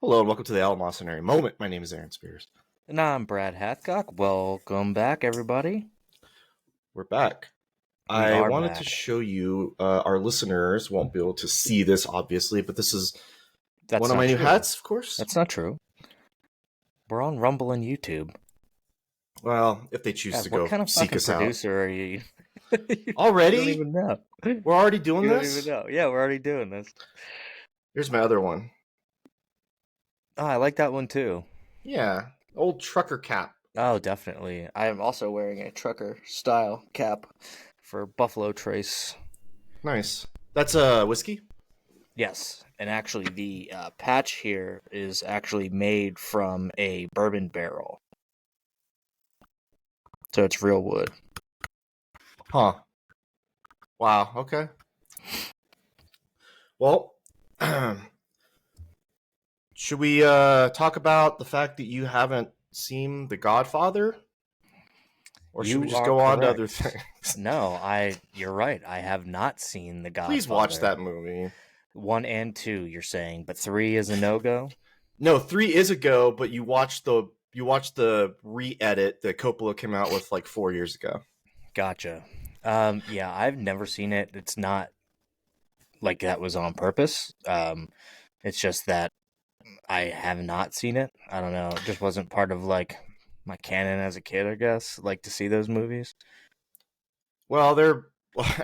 Hello and welcome to the Almocenary Moment. My name is Aaron Spears. And I'm Brad Hathcock. Welcome back, everybody. We're back. We I are wanted to back. show you, our listeners won't be able to see this, obviously, but this is one That's of my not new true. hats, of course. That's not true. We're on Rumble and YouTube. Well, if they choose Yeah, to what go kind of seek fucking us out. producer are you? You don't Already? even know. We're already doing You don't even this? know. Yeah, we're already doing this. Here's my other one. Oh, I like that one too. Yeah, old trucker cap. Oh, definitely. I am also wearing a trucker style cap for Buffalo Trace. Nice. That's a whiskey? Yes, and actually, the patch here is actually made from a bourbon barrel, so it's real wood. Huh. Wow, okay. Well, should we talk about the fact that you haven't seen The Godfather? Or should we You just are go on to other correct. things? No, you're right. I have not seen The Please watch Godfather. that movie. 1 and 2, you're saying, but 3 is a no-go? No, 3 is a go, but you watched the re-edit that Coppola came out with like 4 years ago. Gotcha. Yeah, I've never seen it. It's not like that was on purpose. It's just that I have not seen it. I don't know. It just wasn't part of like my canon as a kid, I guess, like to see those movies. Well,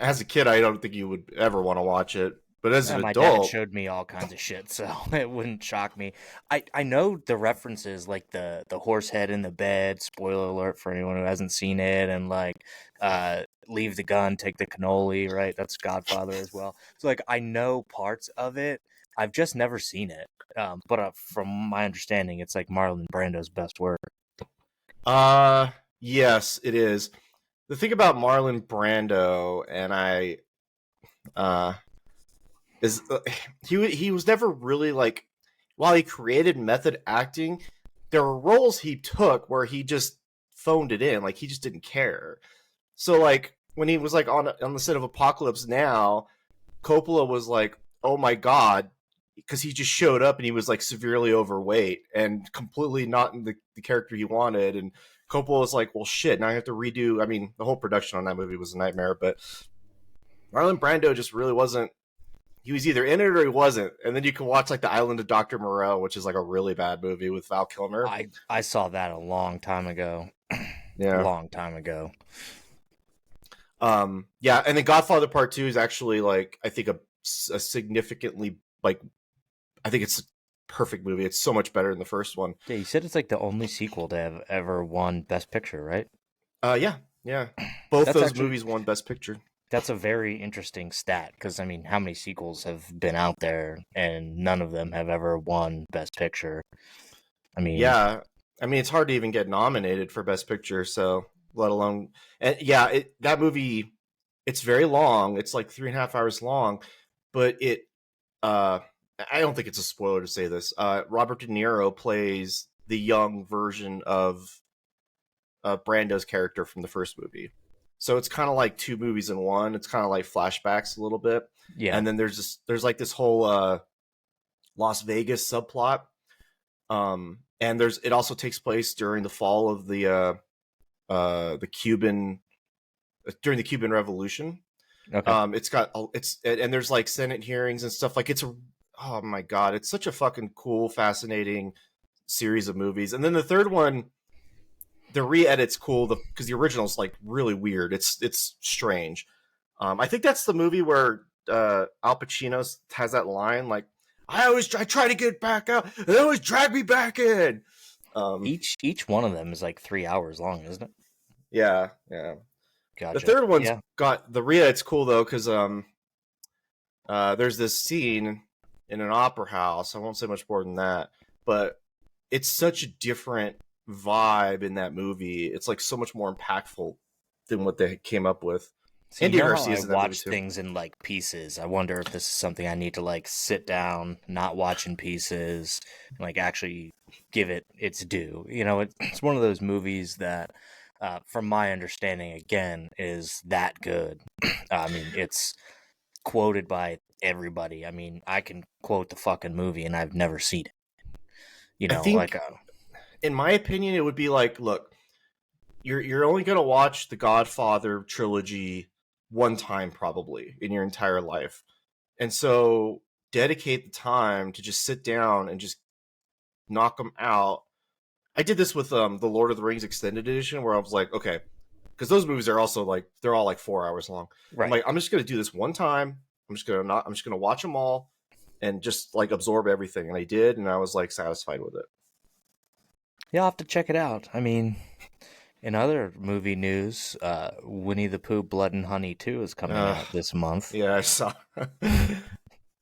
as a kid, I don't think you would ever want to watch it, but as an My dad adult, showed me all kinds of shit, so it wouldn't shock me. I know the references, like the horse head in the bed. Spoiler alert for anyone who hasn't seen it, and like leave the gun, take the cannoli. Right, that's Godfather as well. So like I know parts of it. I've just never seen it. But from my understanding, it's like Marlon Brando's best work. yes, it is. The thing about Marlon Brando and I uh is he was never really like, while he created method acting, there were roles he took where he just phoned it in, like he just didn't care. So like when he was like on the set of Apocalypse Now, Coppola was like, "Oh my god," because he just showed up and he was like severely overweight and completely not in the character he wanted. And Coppola was like, "Well, shit, now I have to redo." I mean, the whole production on that movie was a nightmare, but Marlon Brando just really wasn't. He was either in it or he wasn't. And then you can watch like The Island of Dr. Moreau, which is like a really bad movie with Val Kilmer. I saw that a long time ago. Yeah. Long time ago. Yeah, and then Godfather Part 2 is actually like, I think a significantly, like, I think it's a perfect movie. It's so much better than the first one. Yeah, you said it's like the only sequel to have ever won Best Picture, right? Yeah, yeah. Both That's those actually movies won Best Picture. that's a very interesting stat because I mean, how many sequels have been out there and none of them have ever won Best Picture? I mean, Yeah, I mean, it's hard to even get nominated for Best Picture, so let alone. And yeah, that movie, it's very long. It's like 3.5 hours long, but uh, I don't think it's a spoiler to say this. Robert De Niro plays the young version of Brando's character from the first movie. So it's kind of like two movies in one. It's kind of like flashbacks a little bit, yeah. and then there's like this whole Las Vegas subplot. And it also takes place during the fall of the Cuban during the Cuban Revolution. Okay. It's and there's like Senate hearings and stuff. Like oh my god, it's such a fucking cool, fascinating series of movies. And then the third one, the re-edit's cool because the original's like really weird. It's strange. I think that's the movie where Al Pacino has that line like, I try to get back out, and they always drag me back in." Each one of them is like 3 hours long, isn't it? Yeah, yeah. The Gotcha. third one's Yeah. got the re-edit's cool though because there's this scene in an opera house. I won't say much more than that, but it's such a different vibe in that movie. It's like so much more impactful than what they came up with. See, you Andy know how I Garcia's in that movie watch too. things in like pieces. I wonder if this is something I need to like sit down, not watch in pieces, and like actually give it its due. You know, it's one of those movies that, from my understanding, again, is that good. I mean, it's quoted by everybody. I mean, I can quote the fucking movie, and I've never seen it. You I know, like think, in my opinion, it would be like, look, you're only gonna watch the Godfather trilogy one time probably in your entire life, and so dedicate the time to just sit down and just knock them out. I did this with the Lord of the Rings extended edition, where I was like, okay, because those movies are also like they're all like 4 hours long. I'm right. like, I'm just gonna do this one time. I'm just gonna watch them all and just like absorb everything. And I did, and I was like satisfied with it. You'll have to check it out. I mean, in other movie news, Winnie the Pooh Blood and Honey 2 is coming Uh, out this month. yeah, I saw.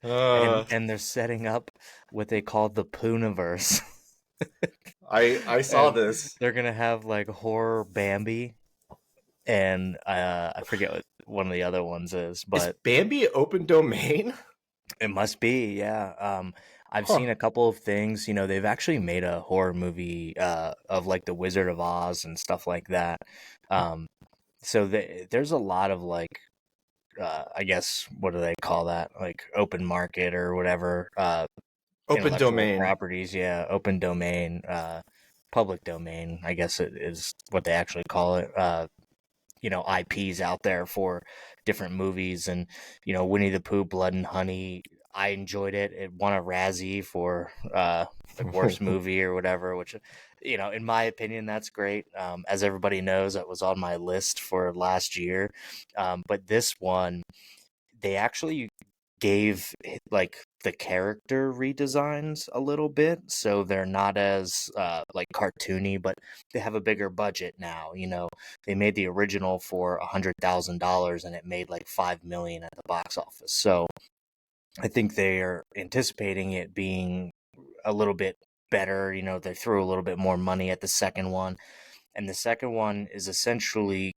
And uh, and they're setting up what they call the Pooniverse. I saw And this. they're gonna have like horror Bambi and I forget what one of the other ones is, Is but Bambi open domain? it must be, yeah. I've Huh. seen a couple of things. You know, they've actually made a horror movie of like the Wizard of Oz and stuff like that. Um, so there's a lot of like, I guess, what do they call that? Like open market or whatever, Open intellectual domain. properties. Yeah, open domain, public domain. I guess it is what they actually call it. You know, IPs out there for different movies, and you know, Winnie the Pooh Blood and Honey, I enjoyed it. It won a Razzie for like worst movie or whatever, which, you know, in my opinion, that's great. As everybody knows, that was on my list for last year. But this one, they actually gave like the character redesigns a little bit, so they're not as like cartoony, but they have a bigger budget now. You know, they made the original for $100,000 and it made like 5 million at the box office. So I think they are anticipating it being a little bit better. You know, they threw a little bit more money at the second one, and the second one is essentially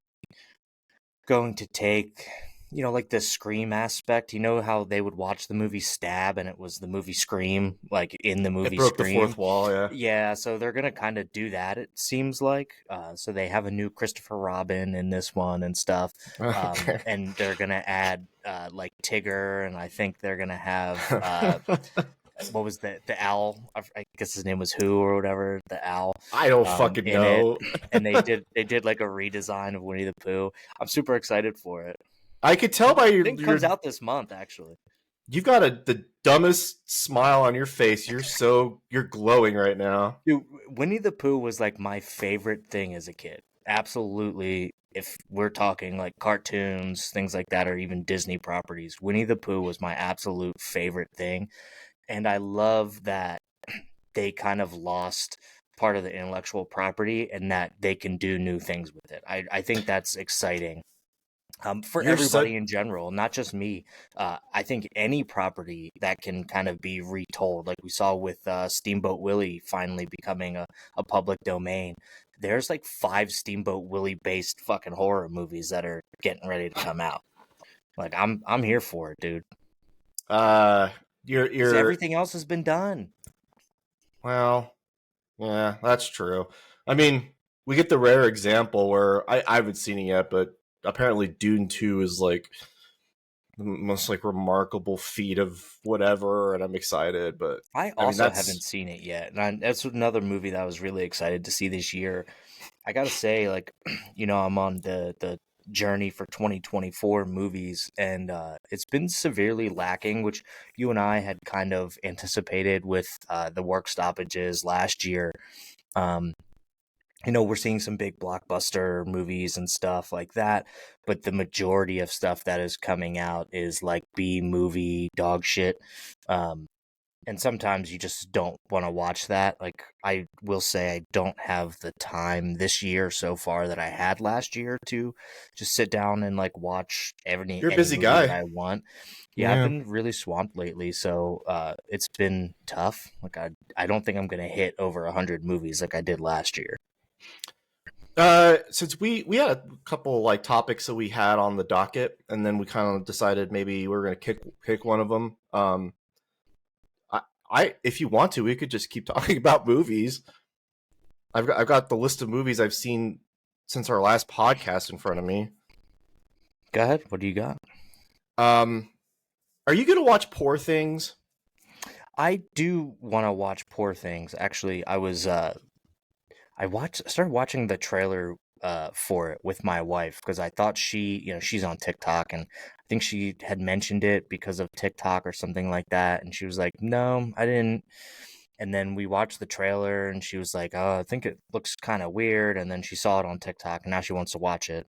going to take, you know, like the Scream aspect. You know how they would watch the movie Stab and it was the movie Scream, like in the It movie broke the Scream? fourth wall. Yeah. Yeah, so they're gonna kind of do that, it seems like. So they have a new Christopher Robin in this one and stuff. Okay. And they're gonna add like Tigger, and I think they're gonna have what was the owl? I guess his name was Who or whatever. The owl I don't fucking in it, know. and they did like a redesign of Winnie the Pooh. I'm super excited for it. I could I tell by think it comes out this month, actually. you've got the dumbest smile on your face. You're glowing right now. Dude, Winnie the Pooh was like my favorite thing as a kid. Absolutely. If we're talking like cartoons, things like that, or even Disney properties, Winnie the Pooh was my absolute favorite thing. And I love that they kind of lost part of the intellectual property and that they can do new things with it. I think that's exciting, for You're such everybody in general, not just me. I think any property that can kind of be retold, like we saw with Steamboat Willie finally becoming a public domain. There's like 5 Steamboat Willie based fucking horror movies that are getting ready to come out. Like I'm here for it, dude. uh Because you're everything else has been done. well, yeah, that's true. I mean, we get the rare example where I haven't seen it yet, but apparently Dune 2 is like the most like remarkable feat of whatever, and I'm excited, but I I mean also haven't that's seen it yet, and that's another movie that I was really excited to see this year. I gotta say, like, you know, I'm on the journey for 2024 movies, and it's been severely lacking, which you and I had kind of anticipated with the work stoppages last year. Um, you know, we're seeing some big blockbuster movies and stuff like that, but the majority of stuff that is coming out is like B movie dog shit. Um, and sometimes you just don't want to watch that. Like, I will say I don't have the time this year so far that I had last year to just sit down and like watch you're a any busy movie that guy. I want. Yeah, I've Yeah. been really swamped lately, so it's been tough. Like, I don't think I'm gonna hit over 100 movies like I did last year. Since we had a couple like topics that we had on the docket, and then we kind of decided maybe we were gonna pick one of them. I if you want to, we could just keep talking about movies. I've got the list of movies I've seen since our last podcast in front of me. Go ahead. What do you got? Um, are you gonna watch Poor Things? I do want to watch Poor Things. Actually, started watching the trailer for it with my wife because I thought she's on TikTok, and I think she had mentioned it because of TikTok or something like that, and she was like, "No, I didn't." And then we watched the trailer, and she was like, "Oh, I think it looks kind of weird." And then she saw it on TikTok, and now she wants to watch it.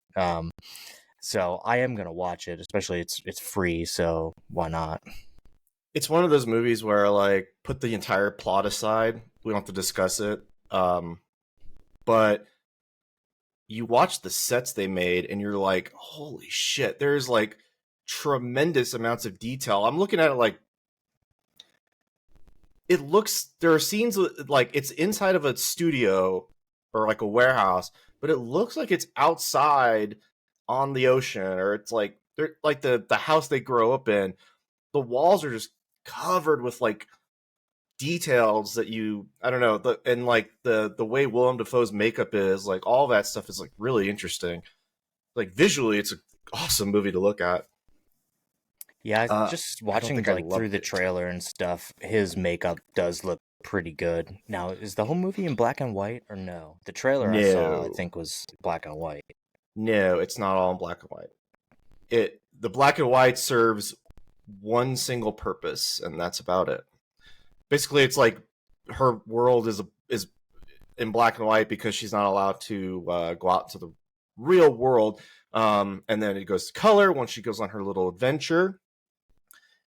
So I am gonna watch it, especially it's free, so why not? It's one of those movies where like put the entire plot aside. We don't have to discuss it. But you watch the sets they made and you're like, holy shit, there's like tremendous amounts of detail. I'm looking at it like there are scenes like it's inside of a studio or like a warehouse, but it looks like it's outside on the ocean, or it's like they're like the house they grow up in. The walls are just covered with like details that I don't know, and like the way Willem Dafoe's makeup is, like all that stuff is like really interesting. Like visually, it's an awesome movie to look at. Yeah, just I don't watching think I like through loved the it. trailer and stuff, his makeup does look pretty good. Now, is the whole movie in black and white or no? The trailer I saw, I No, think, was black and white. no, it's not all in black and white. The black and white serves one single purpose, and that's about it. Basically, it's like her world is in black and white because she's not allowed to go out to the real world. And then it goes to color once she goes on her little adventure,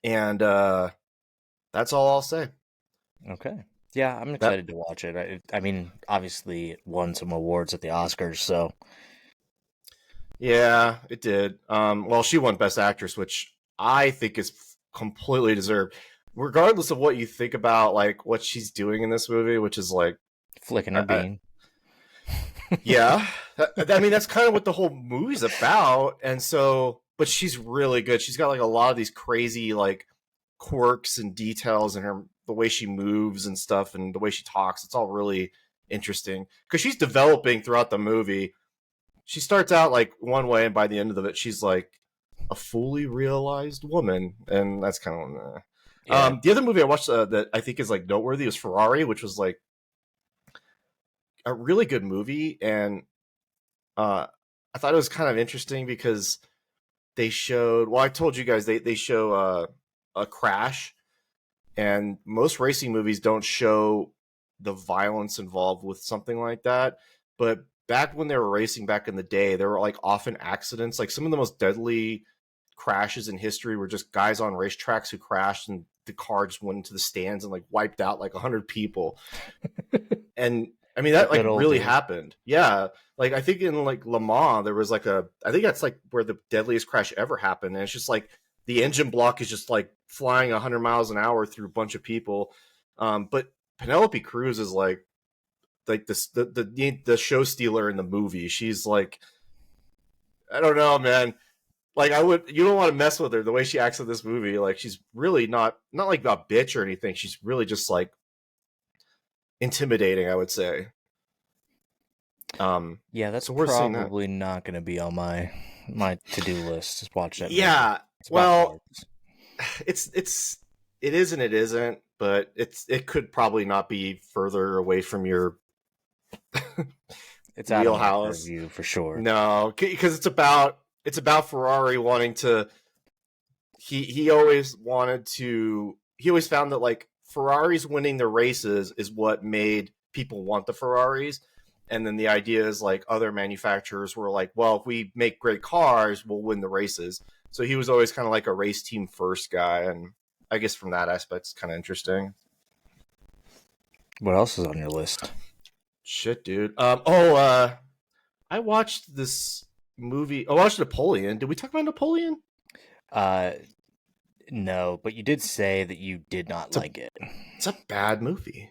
and that's all I'll say. Okay. Yeah, I'm That excited to watch it. I mean, obviously, it won some awards at the Oscars, so Yeah, it did. Well, she won Best Actress, which I think is completely deserved, regardless of what you think about like what she's doing in this movie, which is like, flicking her bean. yeah, I mean that's kind of what the whole movie's about, and so, but she's really good. She's got like a lot of these crazy like quirks and details in her, the way she moves and stuff, and the way she talks. It's all really interesting because she's developing throughout the movie. She starts out like one way, and by the end of it, she's like a fully realized woman, and that's kind of. Yeah. The other movie I watched that I think is like noteworthy is Ferrari, which was like a really good movie, and I thought it was kind of interesting because they showed. Well, I told you guys they show a crash, and most racing movies don't show the violence involved with something like that, but back when they were racing back in the day, there were like often accidents. Like some of the most deadly crashes in history were just guys on racetracks who crashed and the car just went into the stands and like wiped out like 100 people. And I mean The that like good old really days. happened. Yeah, like I think in like Le Mans there was like I think that's like where the deadliest crash ever happened, and it's just like the engine block is just like flying 100 miles an hour through a bunch of people. But Penelope Cruz is like this the show stealer in the movie. She's like, I don't know, man. Like you don't want to mess with her the way she acts in this movie. Like she's really not like a bitch or anything. She's really just like intimidating, I would say. Yeah, that's So we're seeing that. probably not going to be on my to-do list. Just watch that movie. Yeah. It's about Well, cars. it is and it isn't, but it could probably not be further away from your It's out of my wheelhouse. purview for sure. No, because it's about Ferrari wanting to. He always wanted to. He always found that like Ferraris winning the races is what made people want the Ferraris, and then the idea is like other manufacturers were like, well, if we make great cars, we'll win the races. So he was always kind of like a race team first guy, and I guess from that aspect, it's kind of interesting. What else is on your list? Shit, dude. I watched this movie. I watched Napoleon. Did we talk about Napoleon? Uh, no, but you did say that you did not It's a like it. it's a bad movie.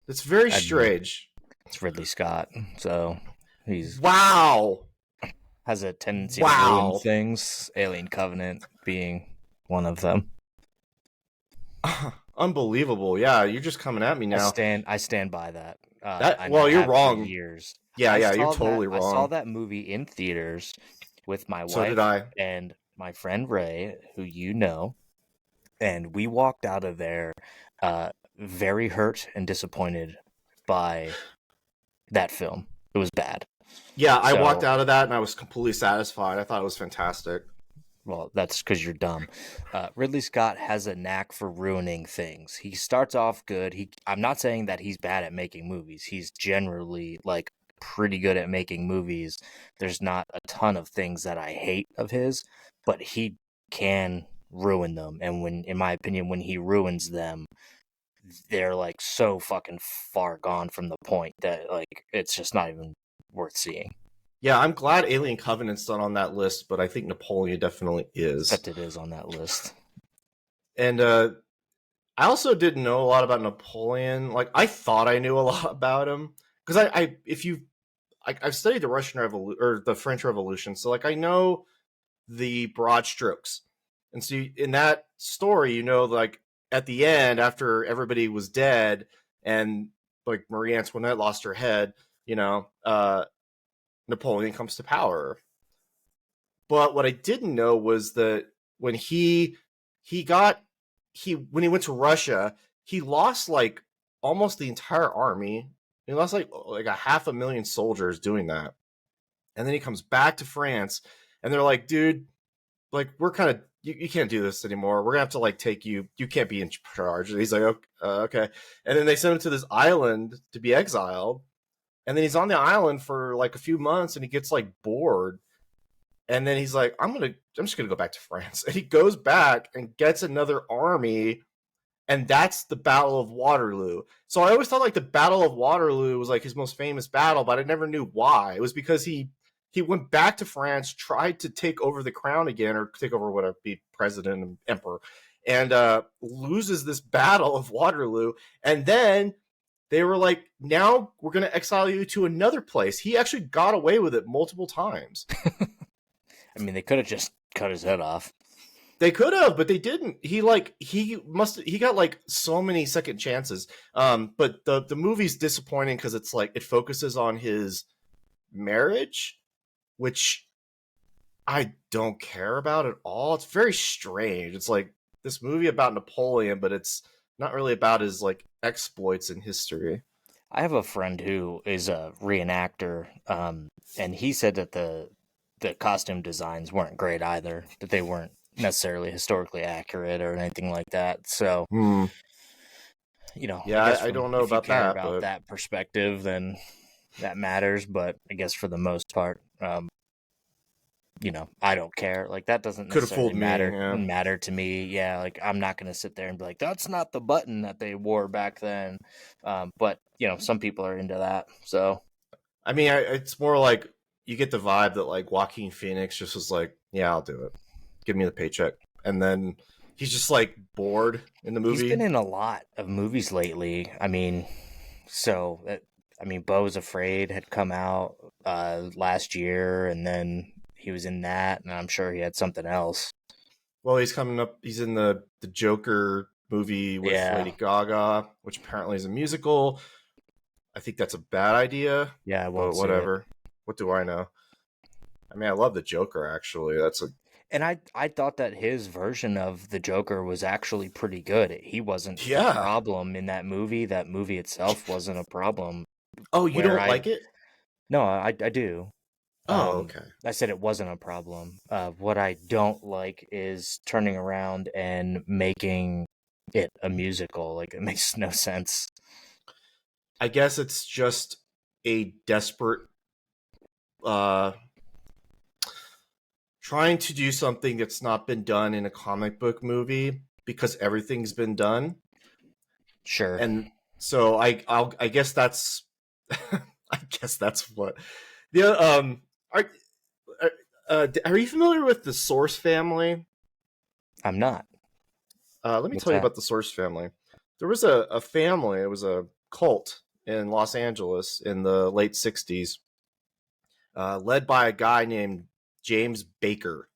It's very I mean, strange. it's Ridley Scott, so he's Wow. has a tendency to ruin Wow. things. Alien Covenant being one of them. Unbelievable. Yeah, you're just coming at me now. I stand by that. That And I well, you're have for wrong. years. Yeah, yeah, you're totally I saw wrong. that movie in theaters with my So did wife I. and my friend Ray, who you know. and we walked out of there very hurt and disappointed by that film. It was bad. Yeah, I walked So, out of that and I was completely satisfied. I thought it was fantastic. well, that's because you're dumb. Ridley Scott has a knack for ruining things. He starts off good. I'm not saying that he's bad at making movies. He's generally like pretty good at making movies. There's not a ton of things that I hate of his, but he can ruin them. And when, in my opinion, when he ruins them, they're like so fucking far gone from the point that like it's just not even worth seeing. Yeah, I'm glad Alien Covenant's not on that list, but I think Napoleon definitely is. Except it is on that list. And I also didn't know a lot about Napoleon. Like, I thought I knew a lot about him because I've studied the Russian Revolution or the French Revolution, so like I know the broad strokes. And so in that story, like at the end, after everybody was dead and like Marie Antoinette lost her head, Napoleon comes to power. But what I didn't know was that when when he went to Russia, he lost like almost the entire army. He lost like a 500,000 soldiers doing that. And then he comes back to France and they're like, dude, like we're kind of you can't do this anymore. We're gonna have to like take you. You can't be in charge. And he's like, okay. And then they send him to this island to be exiled. And then he's on the island for like a few months, and he gets like bored. And then he's like, I'm just gonna go back to France. And he goes back and gets another army, and that's the Battle of Waterloo. So I always thought like the Battle of Waterloo was like his most famous battle, but I never knew why. It was because he went back to France, tried to take over the crown again, or take over whatever, be president and emperor, and loses this Battle of Waterloo. And then they were like, now we're going to exile you to another place. He actually got away with it multiple times. I mean, they could have just cut his head off. They could have, but they didn't. He got like so many second chances. But the movie's disappointing because it's like it focuses on his marriage, which I don't care about at all. It's very strange. It's like this movie about Napoleon, but it's not really about his like exploits in history. I have a friend who is a reenactor, and he said that the costume designs weren't great either. That they weren't necessarily historically accurate or anything like that. So, Yeah, I don't know about that. About that perspective, then that matters. But I guess for the most part, I don't care. Like that doesn't necessarily matter to me. Yeah, like I'm not gonna sit there and be like, that's not the button that they wore back then. But some people are into that. So, I mean, it's more like you get the vibe that like Joaquin Phoenix just was like, yeah, I'll do it. Give me the paycheck, and then he's just like bored in the movie. He's been in a lot of movies lately. I mean, Beau's Afraid had come out last year, and then he was in that, and I'm sure he had something else. Well, he's coming up. He's in the Joker movie with Lady Gaga, which apparently is a musical. I think that's a bad idea. Yeah, well, whatever. What do I know? I mean, I love the Joker. Actually, And I thought that his version of the Joker was actually pretty good. He wasn't a problem in that movie. That movie itself wasn't a problem. Oh, you don't like it? No, I do. Oh, okay. I said it wasn't a problem. What I don't like is turning around and making it a musical. Like, it makes no sense. I guess it's just a desperate trying to do something that's not been done in a comic book movie because everything's been done. Sure. And so I guess that's I guess that's what the are you familiar with the Source family? I'm not. Let me tell you about the Source family. There was a family. It was a cult in Los Angeles in the late 60s, led by a guy named James Baker.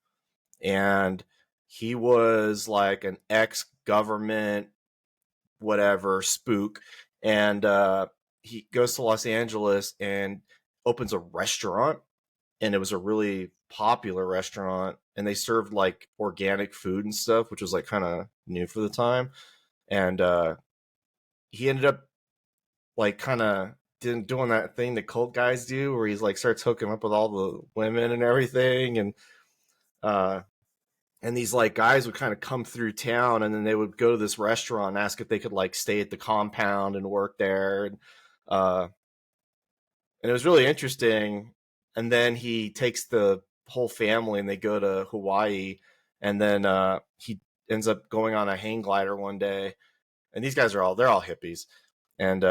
And he was like an ex-government, whatever, spook. And he goes to Los Angeles and opens a restaurant. And it was a really popular restaurant, and they served like organic food and stuff, which was like kind of new for the time. And he ended up like kind of doing that thing the cult guys do, where he's like starts hooking up with all the women and everything, uh, and these like guys would kind of come through town, and then they would go to this restaurant and ask if they could like stay at the compound and work there, uh, and it was really interesting. And then he takes the whole family and they go to Hawaii, and then he ends up going on a hang glider one day, and these guys they're all hippies, and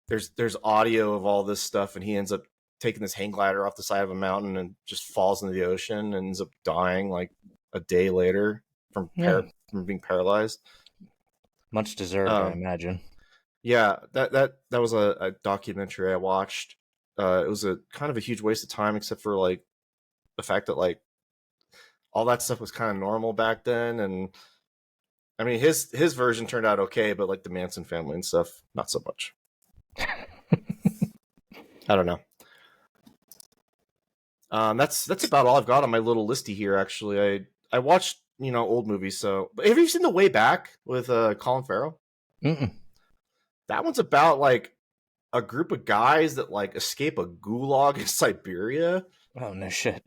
there's audio of all this stuff, and he ends up taking this hang glider off the side of a mountain and just falls into the ocean and ends up dying like a day later from being paralyzed. Much deserved, I imagine. Yeah, that was a documentary I watched. It was a kind of a huge waste of time, except for like the fact that like all that stuff was kind of normal back then. And I mean, his version turned out okay, but like the Manson family and stuff, not so much. I don't know. That's about all I've got on my little listy here. Actually, I watched old movies. So, have you seen The Way Back with Colin Farrell? Mm-mm. That one's about like a group of guys that like escape a gulag in Siberia. Oh no shit.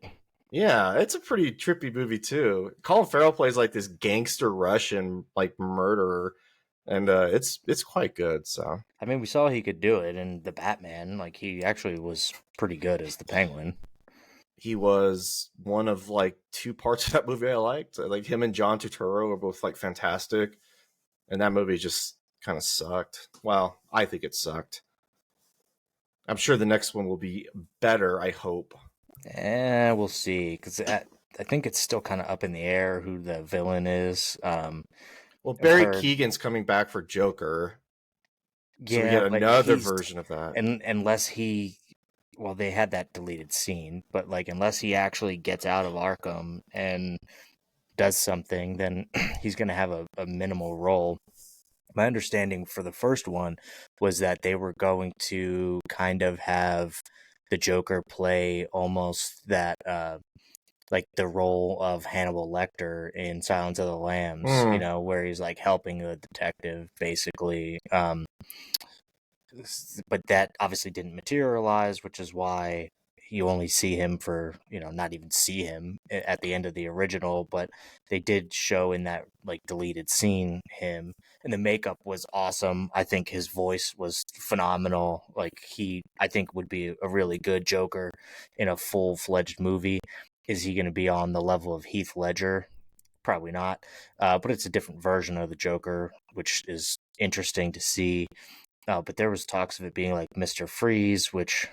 Yeah, it's a pretty trippy movie too. Colin Farrell plays like this gangster Russian like murderer, and it's quite good. So I mean, we saw he could do it in the Batman. Like he actually was pretty good as the Penguin. He was one of like two parts of that movie I liked. Like him and John Turturro were both like fantastic, and that movie just kind of sucked. Well, I think it sucked. I'm sure the next one will be better, I hope. We'll see, because I think it's still kind of up in the air who the villain is. Well, Barry Keoghan's coming back for Joker. So we get another version of that. And unless they had that deleted scene, but like unless he actually gets out of Arkham and does something, then he's going to have a minimal role. My understanding for the first one was that they were going to kind of have the Joker play almost that, like the role of Hannibal Lecter in Silence of the Lambs, where he's like helping the detective basically. But that obviously didn't materialize, which is why you only see him for, not even see him at the end of the original, but they did show in that like deleted scene him, and the makeup was awesome. I think his voice was phenomenal. Like I think would be a really good Joker in a full-fledged movie. Is he going to be on the level of Heath Ledger? Probably not. But it's a different version of the Joker, which is interesting to see. But there was talks of it being like Mr. Freeze, which,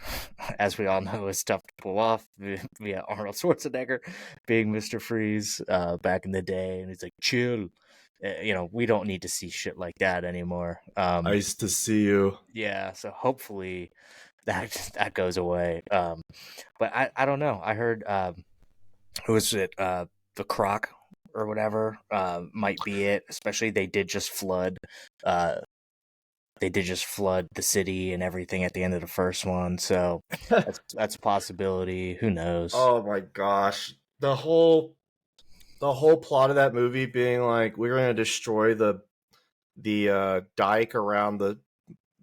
as we all know, is tough to pull off via Arnold Schwarzenegger being Mr. Freeze back in the day. And he's like, chill. We don't need to see shit like that anymore. Nice to see you. Yeah, so hopefully that goes away. But I don't know. I heard, who was it? The Croc or whatever might be it. Especially they did just flood the city and everything at the end of the first one, so that's a possibility. Who knows? Oh my gosh, the whole plot of that movie being like we're going to destroy the dike around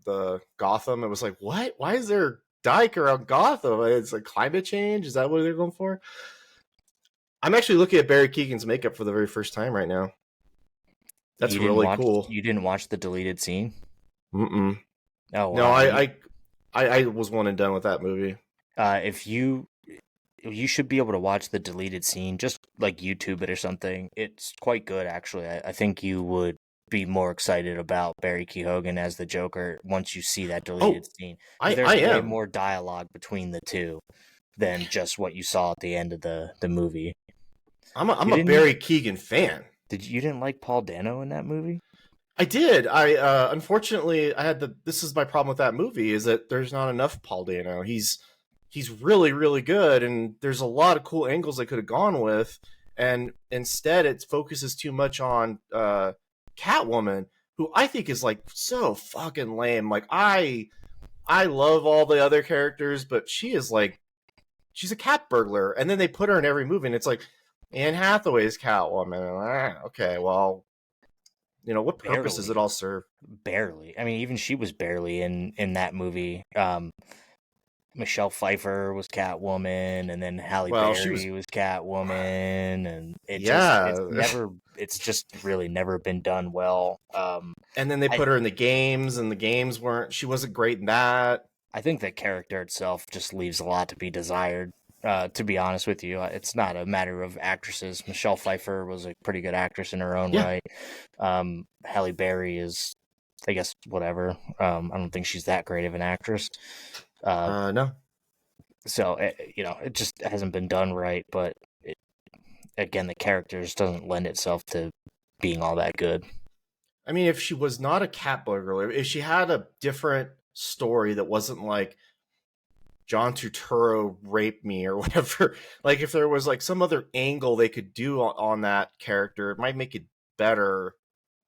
the Gotham. It was like, what? Why is there a dike around Gotham? It's like climate change. Is that what they're going for? I'm actually looking at Barry Keoghan's makeup for the very first time right now. That's really cool. You didn't watch the deleted scene? Mm-mm. Oh, wow. No, I was one and done with that movie. If you should be able to watch the deleted scene, just like YouTube it or something. It's quite good, actually. I think you would be more excited about Barry Keoghan as the Joker once you see that deleted scene. There's way more dialogue between the two than just what you saw at the end of the movie. I'm a Barry Keoghan fan. You didn't like Paul Dano in that movie? I did. Unfortunately, this is my problem with that movie, is that there's not enough Paul Dano. He's really, really good, and there's a lot of cool angles they could have gone with, and instead it focuses too much on Catwoman, who I think is like so fucking lame. Like I love all the other characters, but she is like she's a cat burglar, and then they put her in every movie, and it's like Anne Hathaway's Catwoman. Okay, well, what purpose does it all serve? Barely. I mean, even she was barely in that movie. Michelle Pfeiffer was Catwoman, and then Halle Berry was Catwoman, and it's just really never been done well. And then they put her in the games, and the games she wasn't great in that. I think the character itself just leaves a lot to be desired. To be honest with you, it's not a matter of actresses. Michelle Pfeiffer was a pretty good actress in her own right. Halle Berry is, I guess, whatever. I don't think she's that great of an actress. No. So, it just hasn't been done right, but again, the character just doesn't lend itself to being all that good. I mean, if she was not a cat burglar, if she had a different story that wasn't like John Turturro raped me or whatever, like if there was like some other angle they could do on that character, it might make it better.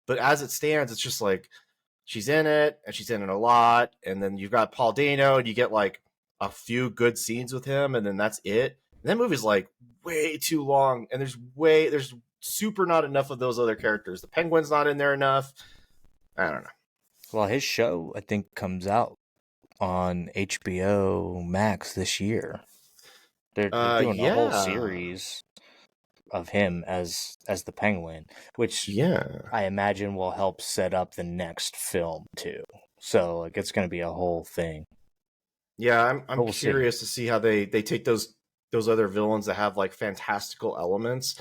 But as it stands, it's just like, she's in it, and she's in it a lot, and then you've got Paul Dano, and you get like a few good scenes with him, and then that's it. And that movie's like way too long, and there's super not enough of those other characters. The Penguin's not in there enough. I don't know. Well, his show, I think, comes out on HBO Max this year. They're doing a whole series of him as the Penguin, which I imagine will help set up the next film too. So like it's going to be a whole thing. Yeah, I'm curious to see how they take those other villains that have like fantastical elements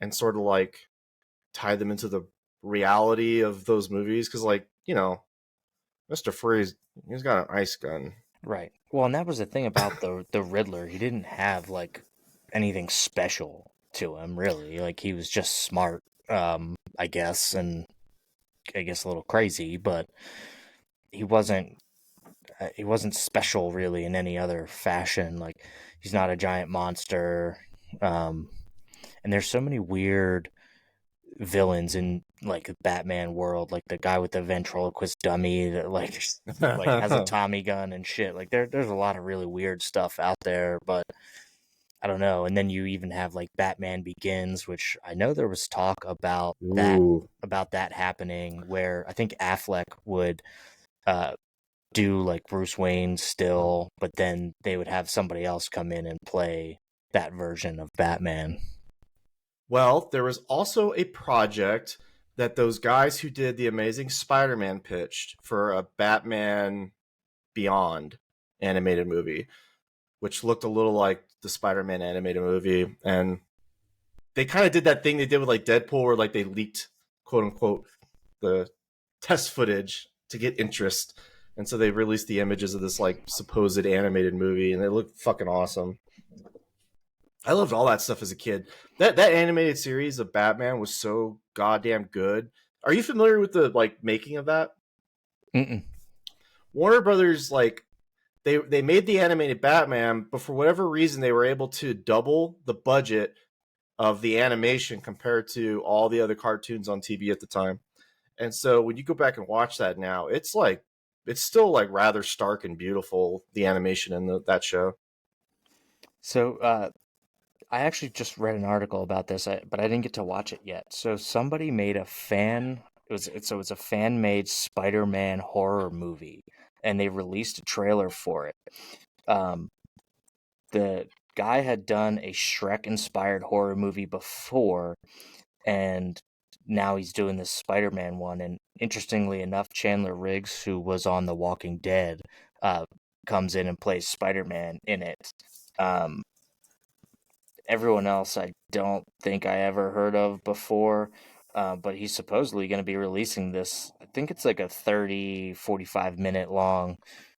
and sort of like tie them into the reality of those movies, because like, Mr. Freeze, he's got an ice gun. Right. Well, and that was the thing about the Riddler. He didn't have like anything special to him, really. Like he was just smart, I guess, and I guess a little crazy, but he wasn't special really in any other fashion. Like he's not a giant monster, and there's so many weird villains in like the Batman world, like the guy with the ventriloquist dummy that like has a Tommy gun and shit. Like there's a lot of really weird stuff out there, but I don't know. And then you even have like Batman Begins, which I know there was talk about that happening, where I think Affleck would do like Bruce Wayne still, but then they would have somebody else come in and play that version of Batman. Well, there was also a project that those guys who did the Amazing Spider-Man pitched for a Batman Beyond animated movie, which looked a little like the Spider-Man animated movie. And they kind of did that thing they did with like Deadpool, where like they leaked, quote unquote, the test footage to get interest. And so they released the images of this like supposed animated movie, and they looked fucking awesome. I loved all that stuff as a kid. That animated series of Batman was so goddamn good. Are you familiar with the like making of that? Mm-mm. Warner Brothers, like they made the animated Batman, but for whatever reason they were able to double the budget of the animation compared to all the other cartoons on TV at the time. And so when you go back and watch that now, it's still like rather stark and beautiful, the animation in that show. So I actually just read an article about this, but I didn't get to watch it yet. So somebody made a fan. It was a fan-made Spider-Man horror movie, and they released a trailer for it. The guy had done a Shrek-inspired horror movie before, and now he's doing this Spider-Man one. And interestingly enough, Chandler Riggs, who was on The Walking Dead, comes in and plays Spider-Man in it. Everyone else I don't think I ever heard of before, but he's supposedly going to be releasing this. I think it's like a 30, 45 minute long,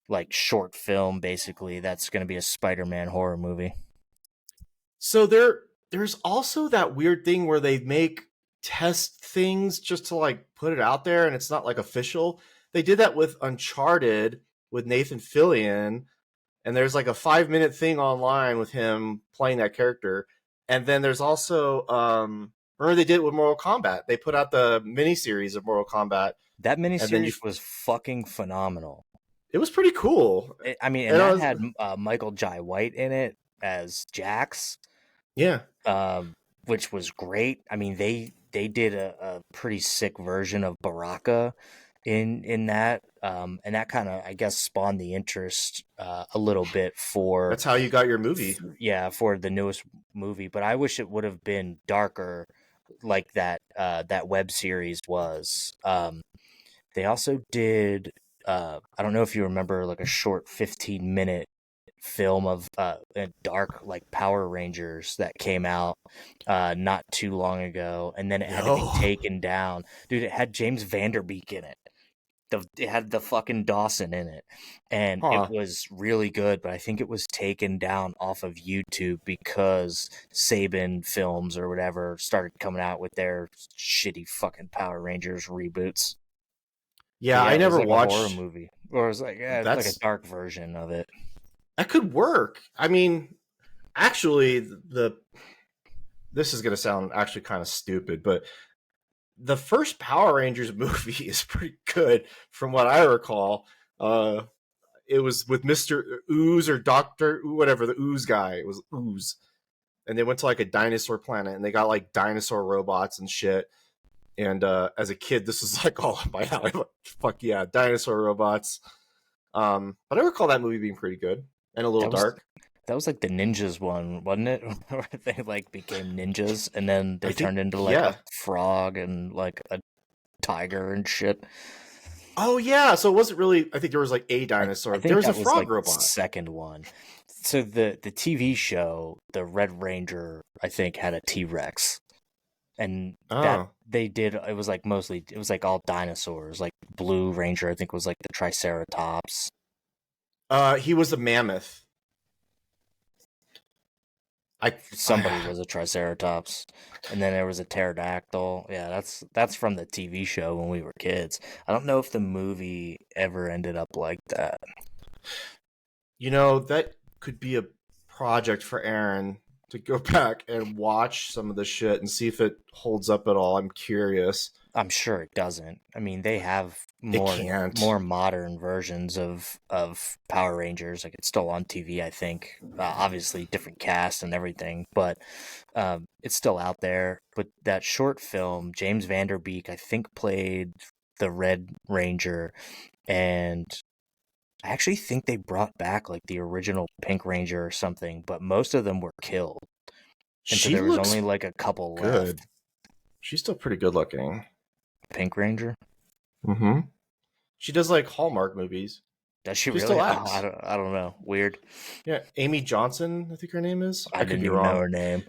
like short film, basically. That's going to be a Spider-Man horror movie. So there's also that weird thing where they make test things just to like put it out there, and it's not like official. They did that with Uncharted with Nathan Fillion. And there's like a 5-minute thing online with him playing that character. And then there's also, remember they did it with Mortal Kombat. They put out the miniseries of Mortal Kombat. That miniseries was fucking phenomenal. It was pretty cool. That had Michael Jai White in it. as Jax, Yeah, um, which was great. I mean, they did a pretty sick version of Baraka in that, and that kind of, I guess, spawned the interest a little bit for that's how you got your movie. yeah, for the newest movie. But I wish it would have been darker, like that web series was. They also did. I don't know if you remember, like a short 15-minute film of a dark like Power Rangers that came out not too long ago, and then it had to be No. taken down. Dude, it had James Vanderbeek in it. It had the fucking Dawson in it, and it Huh. was really good. But I think it was taken down off of YouTube because Saban Films or whatever started coming out with their shitty fucking Power Rangers reboots. But Yeah, yeah, I it was never like a horror watched. movie, or it was like like a That's dark version of it. that could work. I mean, actually, the this is gonna sound actually kind of stupid, but the first Power Rangers movie is pretty good, from what I recall. Uh, it was with Mister Ooze or Doctor whatever, the Ooze guy. It was Ooze, and they went to like a dinosaur planet, and they got like dinosaur robots and shit. And as a kid, this was like all up my alley. Like, fuck yeah, dinosaur robots. But I recall that movie being pretty good and a little That was dark. that was like the ninjas one, wasn't it? Where they like became ninjas and then I they think, turned into like a yeah. frog and like a tiger and shit. Oh yeah, so it wasn't really. I think there was like a I dinosaur. There think was a that was frog like the robot. second one. So the TV show, the Red Ranger, I think had a T-Rex. And that Oh, they did, it was like mostly, it was like all dinosaurs. Like Blue Ranger, I think, was like the Triceratops. he was a mammoth. I, Somebody was a Triceratops, and then there was a pterodactyl. Yeah, that's from the TV show when we were kids. I don't know if the movie ever ended up like that. that could be a project for Aaron to go back and watch some of the shit and see if it holds up at all. I'm curious. I'm sure it doesn't. I mean, they have It more can't. more modern versions of Power Rangers. Like it's still on TV, I think. Obviously, different cast and everything, but it's still out there. But that short film, James Vanderbeek, I think, played the Red Ranger, and I actually think they brought back like the original Pink Ranger or something. But most of them were killed, and so She there was only looks like a couple good. left. She's still pretty good looking. Pink Ranger. Mm-hmm. She does like Hallmark movies. Does she She still really? Oh, acts. I don't know. Weird. Yeah, Amy Johnson, I think her name is. I I could didn't be even know wrong. her name.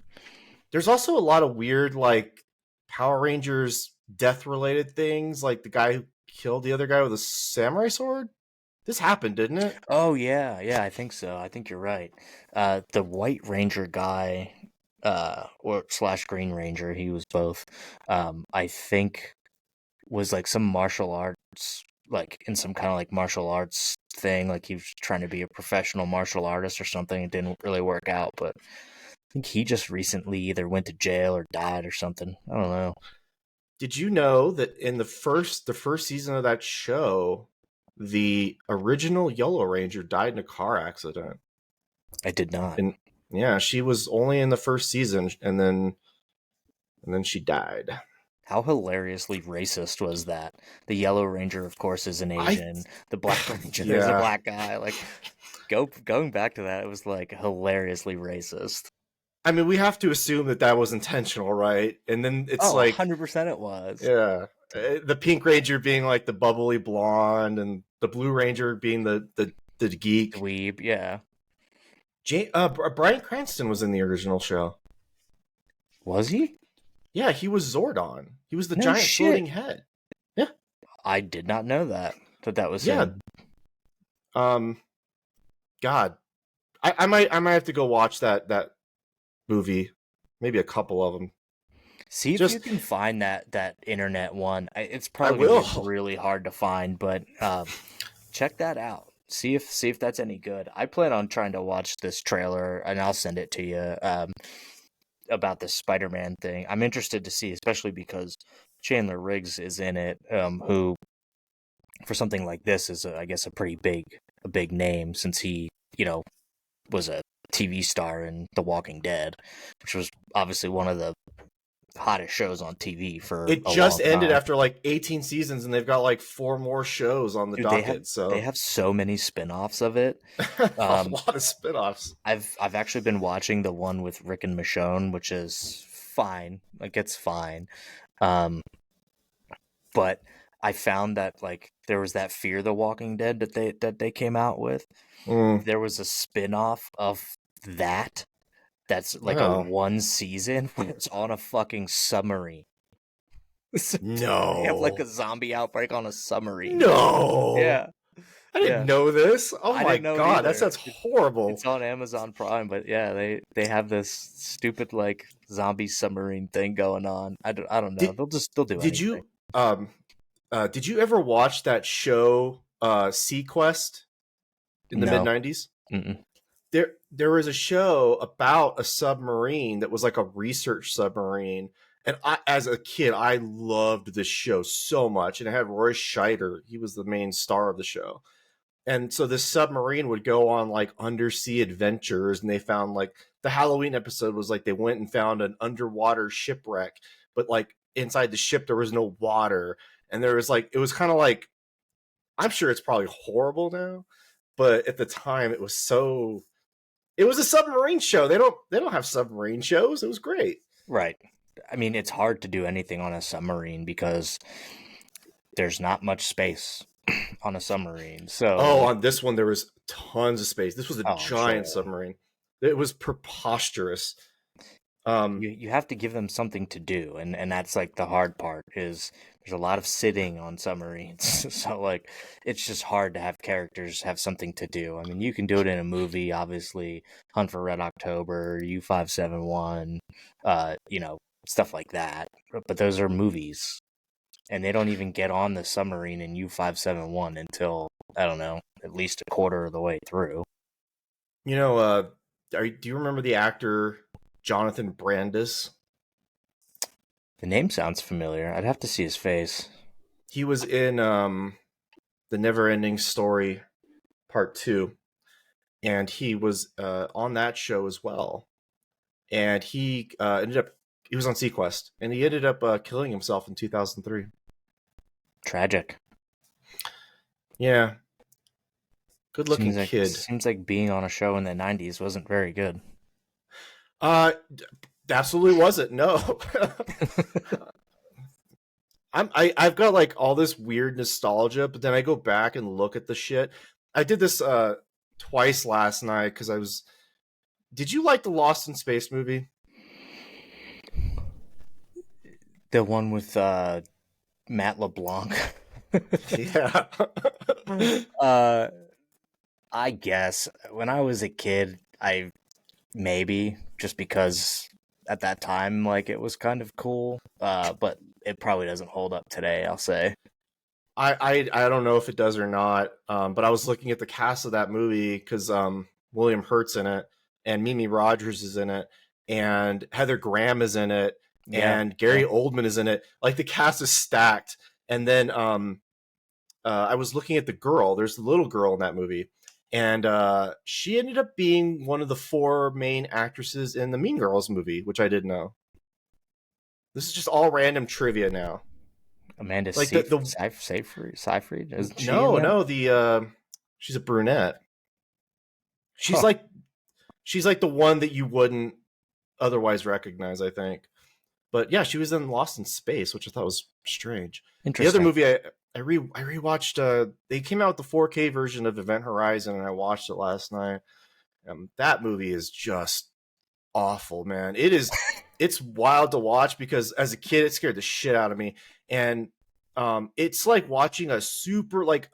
There's also a lot of weird like Power Rangers death related things, like the guy who killed the other guy with a samurai sword. This happened, didn't it? Oh yeah, yeah, I think so. I think you're right. The White Ranger guy, or slash Green Ranger, he was both. I think was like some martial arts, like in some kind of like martial arts thing. Like he was trying to be a professional martial artist or something. It didn't really work out, but I think he just recently either went to jail or died or something. I don't know. Did you know that in the first season of that show, the original Yellow Ranger died in a car accident? I did not. And yeah, she was only in the first season, and then she died. How hilariously racist was that? The Yellow Ranger, of course, is an I Asian. The Black Ranger is a yeah. black guy. Like, going back to that, it was like hilariously racist. I mean, we have to assume that that was intentional, right? And then it's Oh, like, 100% it was. yeah, the Pink Ranger being like the bubbly blonde, and the Blue Ranger being the geek. Dweeb, yeah. Bryan Cranston was in the original show. Was he? Yeah, he was Zordon. He was the No giant floating shit. head. Yeah, I did not know that was yeah. him. Um, God, I might have to go watch that movie. Maybe a couple of them. See if you Just can find that internet one. It's I probably gonna be will. really hard to find, but check that out. See if that's any good. I plan on trying to watch this trailer, and I'll send it to you. About this Spider-Man thing. I'm interested to see, especially because Chandler Riggs is in it, who for something like this is, I guess, a big name since he, was a TV star in The Walking Dead, which was obviously one of the hottest shows on TV for It a just long ended time. after like 18 seasons, and they've got like 4 more shows on the Dude, docket. they So have so many spin-offs of it. a Um, lot of spinoffs. I've actually been watching the one with Rick and Michonne, which is fine. Like it's fine. Um, but I found that like there was that Fear the Walking Dead that they came out with. Mm, There was a spin-off of that that's like a no, one season where it's on a fucking submarine. So they have like no, a zombie outbreak on a submarine. no! Yeah, I didn't yeah. know this. Oh I my didn't know it god, that either. sounds horrible. It's on Amazon Prime, but yeah, they have this stupid like zombie submarine thing going on. I don't know. Did They'll do did anything. you did you ever watch that show Sequest in the mid No. 90s? Mm-mm. There was a show about a submarine that was like a research submarine, and I, as a kid, I loved this show so much, and it had Roy Scheider. He was the main star of the show. And so this submarine would go on like undersea adventures, and they found like the Halloween episode was like they went and found an underwater shipwreck, but like inside the ship there was no water, and there was like it was kind of like, I'm sure it's probably horrible now, but at the time it was so, it was a submarine show. They don't have submarine shows. It was great. Right. I mean, it's hard to do anything on a submarine because there's not much space on a submarine. So Oh, like, on this one there was tons of space. This was a oh, I'm giant sure. submarine. It was preposterous. You have to give them something to do, and that's like the hard part is there's a lot of sitting on submarines. So like it's just hard to have characters have something to do. I mean, you can do it in a movie, obviously, Hunt for Red October, U-571, stuff like that. But those are movies, and they don't even get on the submarine in U-571 until I don't know, at least a quarter of the way through. You know, do you remember the actor Jonathan Brandis? The name sounds familiar. I'd have to see his face. He was in the Neverending Story Part 2, and he was on that show as well. And he he was on Sequest, and he ended up killing himself in 2003. Tragic. Yeah, good looking kid. Seems like being on a show in the 90s wasn't very good. Uh, absolutely wasn't. No. I've got like all this weird nostalgia, but then I go back and look at the shit. I did this twice last night because I was. Did you like the Lost in Space movie? The one with Matt LeBlanc. Yeah. uh, I guess when I was a kid, I maybe just because at that time like it was kind of cool. But it probably doesn't hold up today, I'll say. I don't know if it does or not, but I was looking at the cast of that movie because William Hurt's in it, and Mimi Rogers is in it, and Heather Graham is in it, Yeah. and Gary Oldman is in it. Like the cast is stacked. And then I was looking at the girl. There's the little girl in that movie, and she ended up being one of the 4 main actresses in the Mean Girls movie, which I didn't know. This is just all random trivia now. Amanda Like Seyfried, isn't she in no, that? no, the she's a brunette. She's Huh. like the one that you wouldn't otherwise recognize, I think. But yeah, she was in Lost in Space, which I thought was strange. The other Interesting. movie I rewatched. They came out with the 4K version of Event Horizon, and I watched it last night. That movie is just awful, man. It's wild to watch because as a kid, it scared the shit out of me, and it's like watching a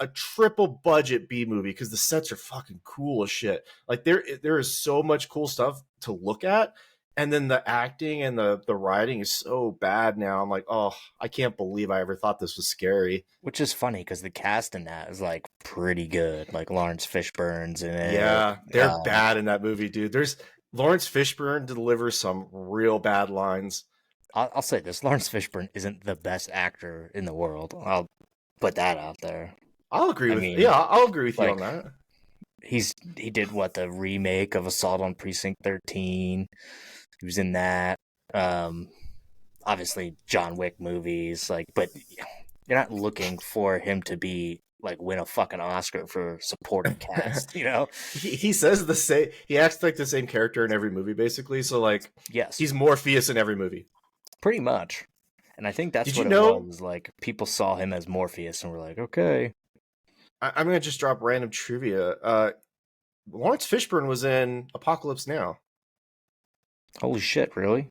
a triple budget B movie because the sets are fucking cool as shit. Like there is so much cool stuff to look at, and then the acting and the writing is so bad now. I'm like, oh, I can't believe I ever thought this was scary. Which is funny because the cast in that is like pretty good. Like Lawrence Fishburne's in it. Yeah, they're bad in that movie, dude. There's Lawrence Fishburne delivers some real bad lines. I'll say this: Lawrence Fishburne isn't the best actor in the world. I'll put that out there. I'll agree I with mean, yeah, I'll agree with you like on that. he did the remake of Assault on Precinct 13. He was in that. Obviously John Wick movies, like, but you're not looking for him to be like win a fucking Oscar for supporting cast, you know? He says the same. He acts like the same character in every movie, basically. So like, Yes, he's Morpheus in every movie. pretty much. And I think that's Did what you it know? was. Like, people saw him as Morpheus and were like, okay. I'm gonna just drop random trivia. Lawrence Fishburne was in Apocalypse Now. Holy shit, really?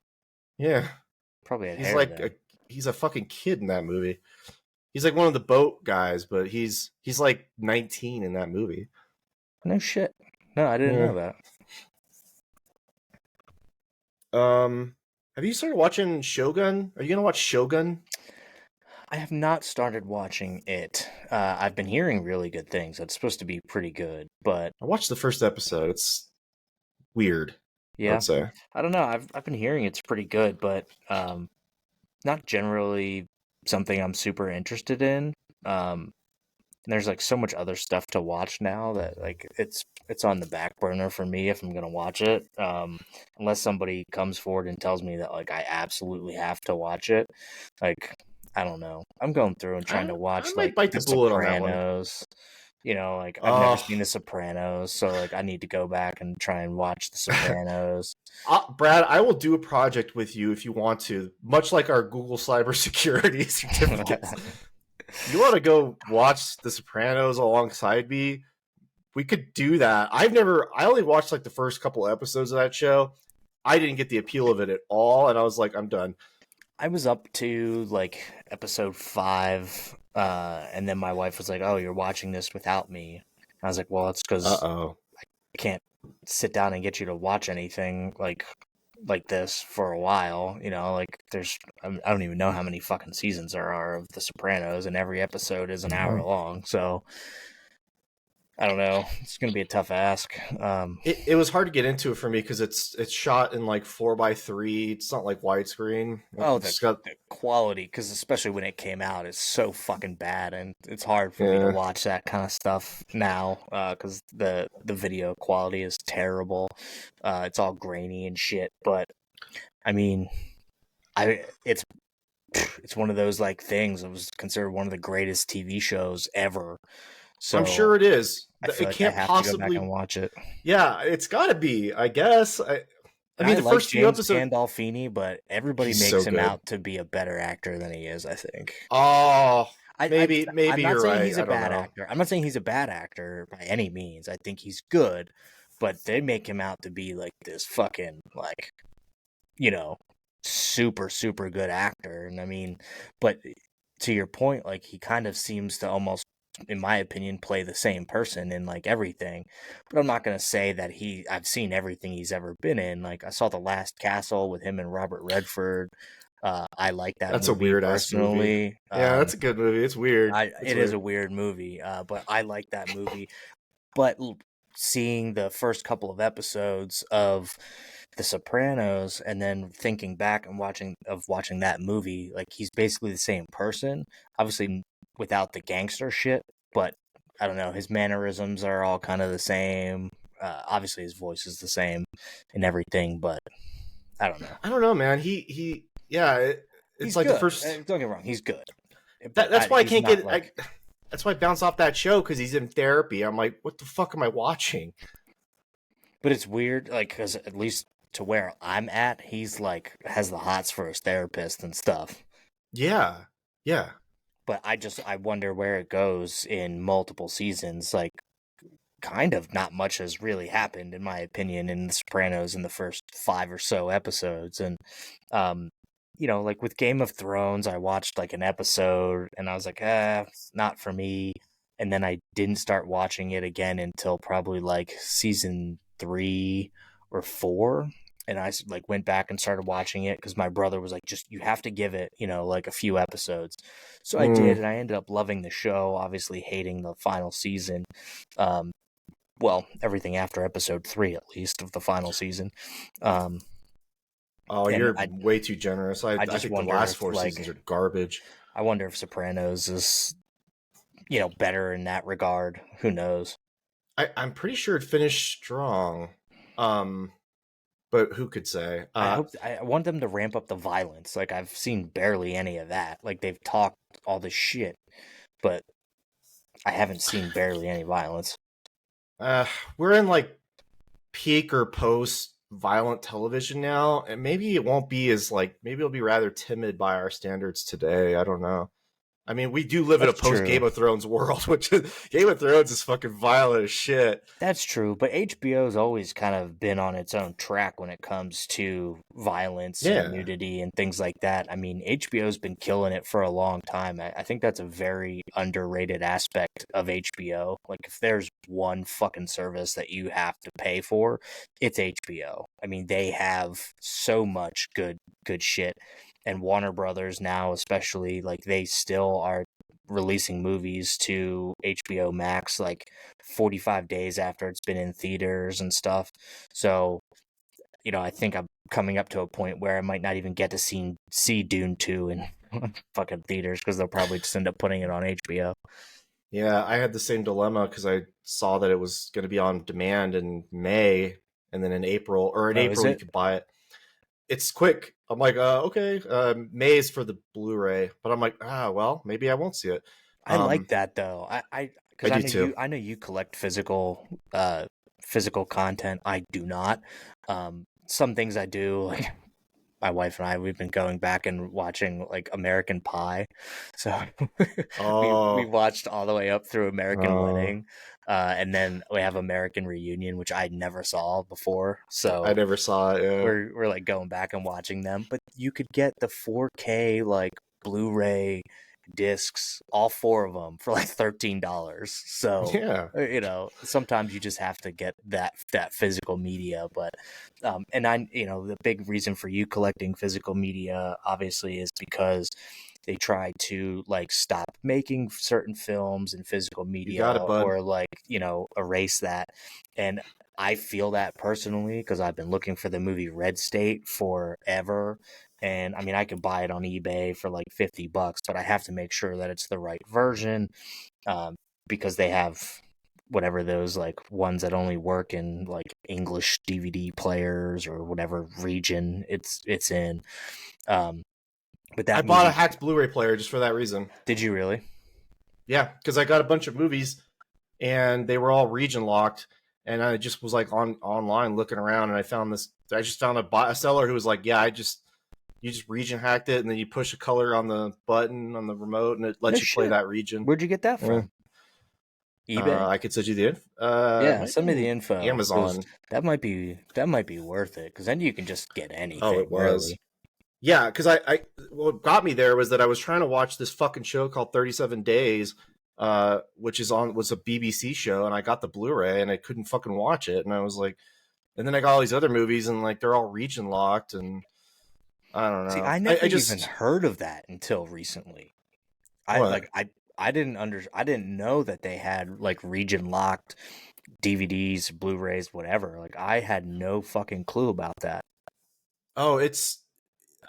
Yeah, Probably had he's hair like then. he's a fucking kid in that movie. He's like one of the boat guys, but he's like 19 in that movie. No shit. No, I didn't know that. Have you started watching Shogun? Are you gonna watch Shogun? I have not started watching it. I've been hearing really good things. It's supposed to be pretty good, but I watched the first episode. It's weird, I yeah, would say. I don't know. I've been hearing it's pretty good, but not generally something I'm super interested in. And there's like so much other stuff to watch now that like it's on the back burner for me if I'm gonna watch it. Unless somebody comes forward and tells me that like I absolutely have to watch it. Like, I don't know. I'm going through and trying to watch I like might bite The the bullet on that one. Sopranos. You know, like I've never seen Oh, The Sopranos, so like I need to go back and try and watch The Sopranos. Brad, I will do a project with you if you want to, much like our Google cybersecurity certificates. You want to go watch The Sopranos alongside me? We could do that. I only watched like the first couple episodes of that show. I didn't get the appeal of it at all, and I was like, I'm done. I was up to like episode 5, and then my wife was like, "Oh, you're watching this without me." And I was like, "Well, it's because Uh-oh. I can't sit down and get you to watch anything like this for a while." You know, like I don't even know how many fucking seasons there are of The Sopranos, and every episode is an hour long. So I don't know. It's gonna be a tough ask. It was hard to get into it for me because it's shot in like 4:3. It's not like widescreen. Oh, It's got the quality, because especially when it came out, it's so fucking bad, and it's hard for me to watch that kind of stuff now because the video quality is terrible. It's all grainy and shit. But I mean, it's one of those like things. It was considered one of the greatest TV shows ever. So I'm sure it is. I feel It like can't I have possibly. to go back and watch it. Yeah, it's got to be. I guess. I mean, the like first few James episodes. Gandolfini, but everybody He's makes so him good. out to be a better actor than he is, I think. Oh, I'm maybe not you're saying right. he's a I don't bad know. actor. I'm not saying he's a bad actor by any means. I think he's good, but they make him out to be like this fucking like, you know, super super good actor. And I mean, but to your point, like he kind of seems to almost, in my opinion, play the same person in like everything. But I'm not gonna say that I've seen everything he's ever been in. Like I saw The Last Castle with him and Robert Redford. I like that That's movie a weird ass movie. personally. Yeah, that's a good movie. It's weird. It is a weird movie, but I like that movie. But seeing the first couple of episodes of The Sopranos and then thinking back and watching that movie, like he's basically the same person, obviously without the gangster shit, but I don't know, his mannerisms are all kind of the same. Obviously his voice is the same and everything, but I don't know. I don't know, man. Yeah, it's He's like good. the first. Don't get me wrong, he's good. That's why I can't get. Like... That's why I bounce off that show because he's in therapy. I'm like, what the fuck am I watching? But it's weird, like, because at least to where I'm at, he's like has the hots for his therapist and stuff. Yeah. But I wonder where it goes in multiple seasons. Like, kind of not much has really happened, in my opinion, in The Sopranos in the first 5 or so episodes. And, you know, like with Game of Thrones, I watched like an episode and I was like, not for me. And then I didn't start watching it again until probably like season 3 or 4. And I like went back and started watching it because my brother was like, just, you have to give it, you know, like a few episodes. So I did, and I ended up loving the show, obviously hating the final season. Well, everything after episode 3, at least, of the final season. You're way too generous. I just think the wonder last if, 4 seasons are garbage. I wonder if Sopranos is, you know, better in that regard. Who knows? I'm pretty sure it finished strong. Um, but who could say? I want them to ramp up the violence. Like I've seen barely any of that. Like they've talked all this shit, but I haven't seen barely any violence. Uh, we're in like peak or post violent television now, and maybe it won't be as like maybe it'll be rather timid by our standards today. I don't know. I mean, we do live in a That's post true. Game of Thrones world, which is, Game of Thrones is fucking violent as shit. That's true, but HBO's always kind of been on its own track when it comes to violence and Yeah, nudity and things like that. I mean, HBO's been killing it for a long time. I think that's a very underrated aspect of HBO. Like, if there's one fucking service that you have to pay for, it's HBO. I mean, they have so much good shit. And Warner Brothers now, especially, like, they still are releasing movies to HBO Max like 45 days after it's been in theaters and stuff. So, I think I'm coming up to a point where I might not even get to see Dune 2 in fucking theaters because they'll probably just end up putting it on HBO. yeah. I had the same dilemma because I saw that it was going to be on demand in May, and then in April or in Oh, is April you it? could buy it. It's quick. I'm like, okay. May is for the Blu-ray, but I'm like, well, maybe I won't see it. I like Um, that though. I Because do too. I know you collect physical content. I do not. Some things I do, like my wife and I, we've been going back and watching like American Pie. So we Oh, watched all the way up through American uh, Wedding. And then we have American Reunion, which I never saw before. I So never saw it. Yeah. we're like going back and watching them. But you could get the 4K like Blu-ray discs, all four of them for like $13. So Yeah. sometimes you just have to get that physical media. But and I the big reason for you collecting physical media obviously is because they try to like stop making certain films in physical You media got it, bud. or like erase that. And I feel that personally because I've been looking for the movie Red State forever. And I mean, I could buy it on eBay for like $50, but I have to make sure that it's the right version, um, because they have whatever those like ones that only work in like English DVD players or whatever region it's in. Um, but I that bought a movie, hacked Blu-ray player just for that reason. did you really? Yeah, because I got a bunch of movies and they were all region locked, and I just was like on online looking around, and I found this. I just found a seller who was like, "Yeah, you just region hacked it, and then you push a color on the button on the remote, and it No lets you play shit. that region." Where'd you get that Yeah. from? eBay? I could send you the Yeah, send me the maybe info because Amazon. that might be worth it because then you can just get Oh, anything it was. really. Yeah, because what got me there was that I was trying to watch this fucking show called 37 Days, which was a BBC show, and I got the Blu-ray and I couldn't fucking watch it, and I was like, and then I got all these other movies and like they're all region locked, and I don't See, know. I I never even just heard of that until recently. I what? like I didn't know that they had like region locked DVDs, Blu-rays, whatever. Like I had no fucking clue about that. Oh,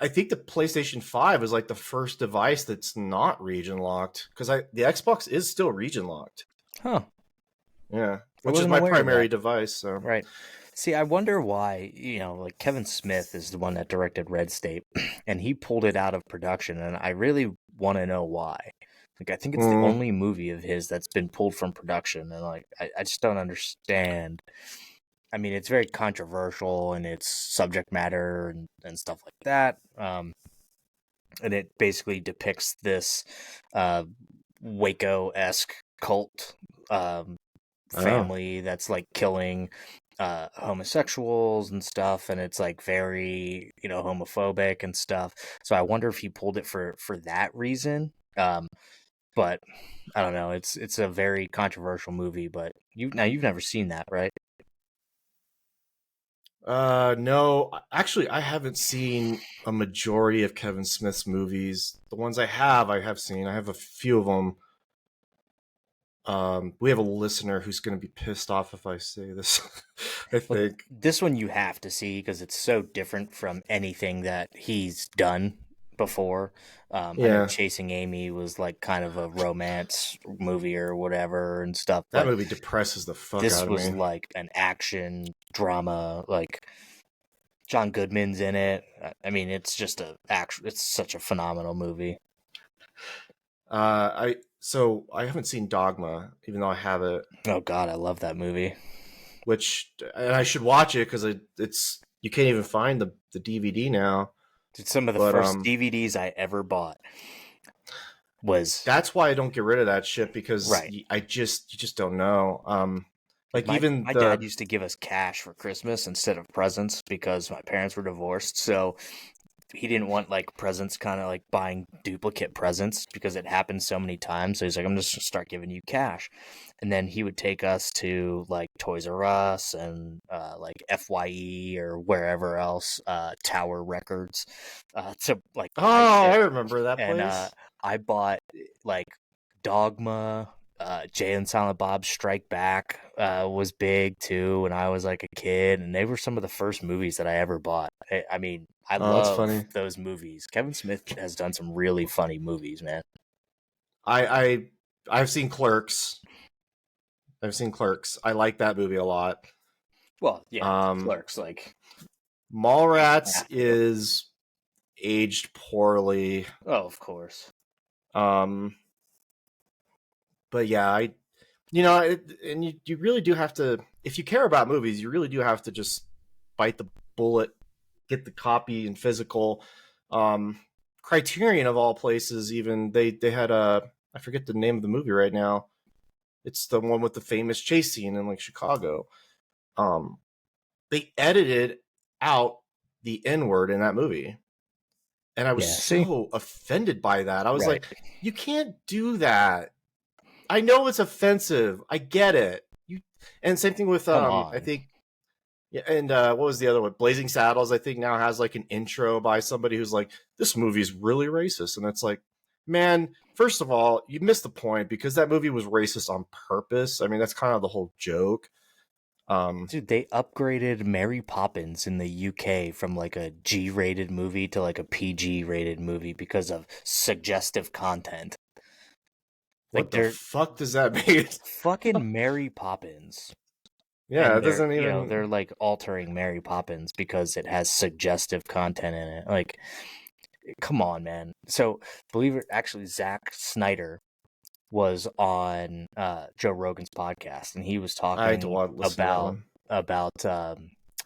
I think the PlayStation 5 is like the first device that's not region locked because I the Xbox is still region locked. Huh. Yeah, I which is wasn't my aware of primary that. device. So Right. See, I wonder why, like Kevin Smith is the one that directed Red State and he pulled it out of production and I really want to know why. Like I think it's the mm, only movie of his that's been pulled from production and like I just don't understand. I mean, it's very controversial in its subject matter and stuff like that. And it basically depicts this uh, Waco-esque cult oh, family that's like killing homosexuals and stuff, and it's like very homophobic and stuff. So I wonder if he pulled it for that reason. But I don't know. It's a very controversial movie, but you've never seen that, right? no, actually, I haven't seen a majority of Kevin Smith's movies. The ones I have seen. I have a few of them. We have a listener who's going to be pissed off if I say this. I Well, think. this one you have to see because it's so different from anything that he's done. before. I know Yeah, Chasing Amy was like kind of a romance movie or whatever and stuff, that but movie depresses the fuck this out of was me. like an action drama. Like John Goodman's in it. I mean, it's just it's such a phenomenal movie. I haven't seen Dogma, even though I have it, Oh God, I love that movie. and I should watch it because it's you can't even find the DVD now. It's some of the But first DVDs I ever bought was that's why I don't get rid of that shit because right. you just don't know. Like Like even my dad used to give us cash for Christmas instead of presents because my parents were divorced. So he didn't want like presents, kind of like buying duplicate presents because it happened so many times. So he's like, I'm just gonna start giving you cash. And then he would take us to like Toys R Us and like FYE or wherever else, Tower Records, to like oh, buy I shit. remember that And place. I bought like Dogma, Jay and Silent Bob Strike Back was big too when I was like a kid, and they were some of the first movies that I ever bought. I mean, I Oh, that's love funny. those movies. Kevin Smith has done some really funny movies, man. I I I've seen Clerks. I've seen Clerks. I like that movie a lot. Well, yeah, Um, Clerks, like, Mallrats masterful. is aged poorly. Oh, of course. Um, but yeah, and you really do have to, if you care about movies, you really do have to just bite the bullet, get the copy in physical. Um, Criterion of all places, even they had I forget the name of the movie right now. It's the one with the famous chase scene in like Chicago. Um, they edited out the N word in that movie. And I was Yeah, see? so offended by that. I was Right. like, you can't do that. I know it's offensive. I get it. And same thing with Come I on. think yeah, and what was the other one? Blazing Saddles, I think now has like an intro by somebody who's like, this movie's really racist. And it's like, man, first of all, you missed the point because that movie was racist on purpose. I mean, that's kind of the whole joke. Dude, they upgraded Mary Poppins in the UK from like a G-rated movie to like a PG-rated movie because of suggestive content. Like what the they're fuck does that mean? fucking Mary Poppins. Yeah, And it doesn't they're even. like altering Mary Poppins because it has suggestive content in it. Like, come on, man. So, believe it, actually, Zack Snyder was on Joe Rogan's podcast, and he was I had to talking listen to that one. about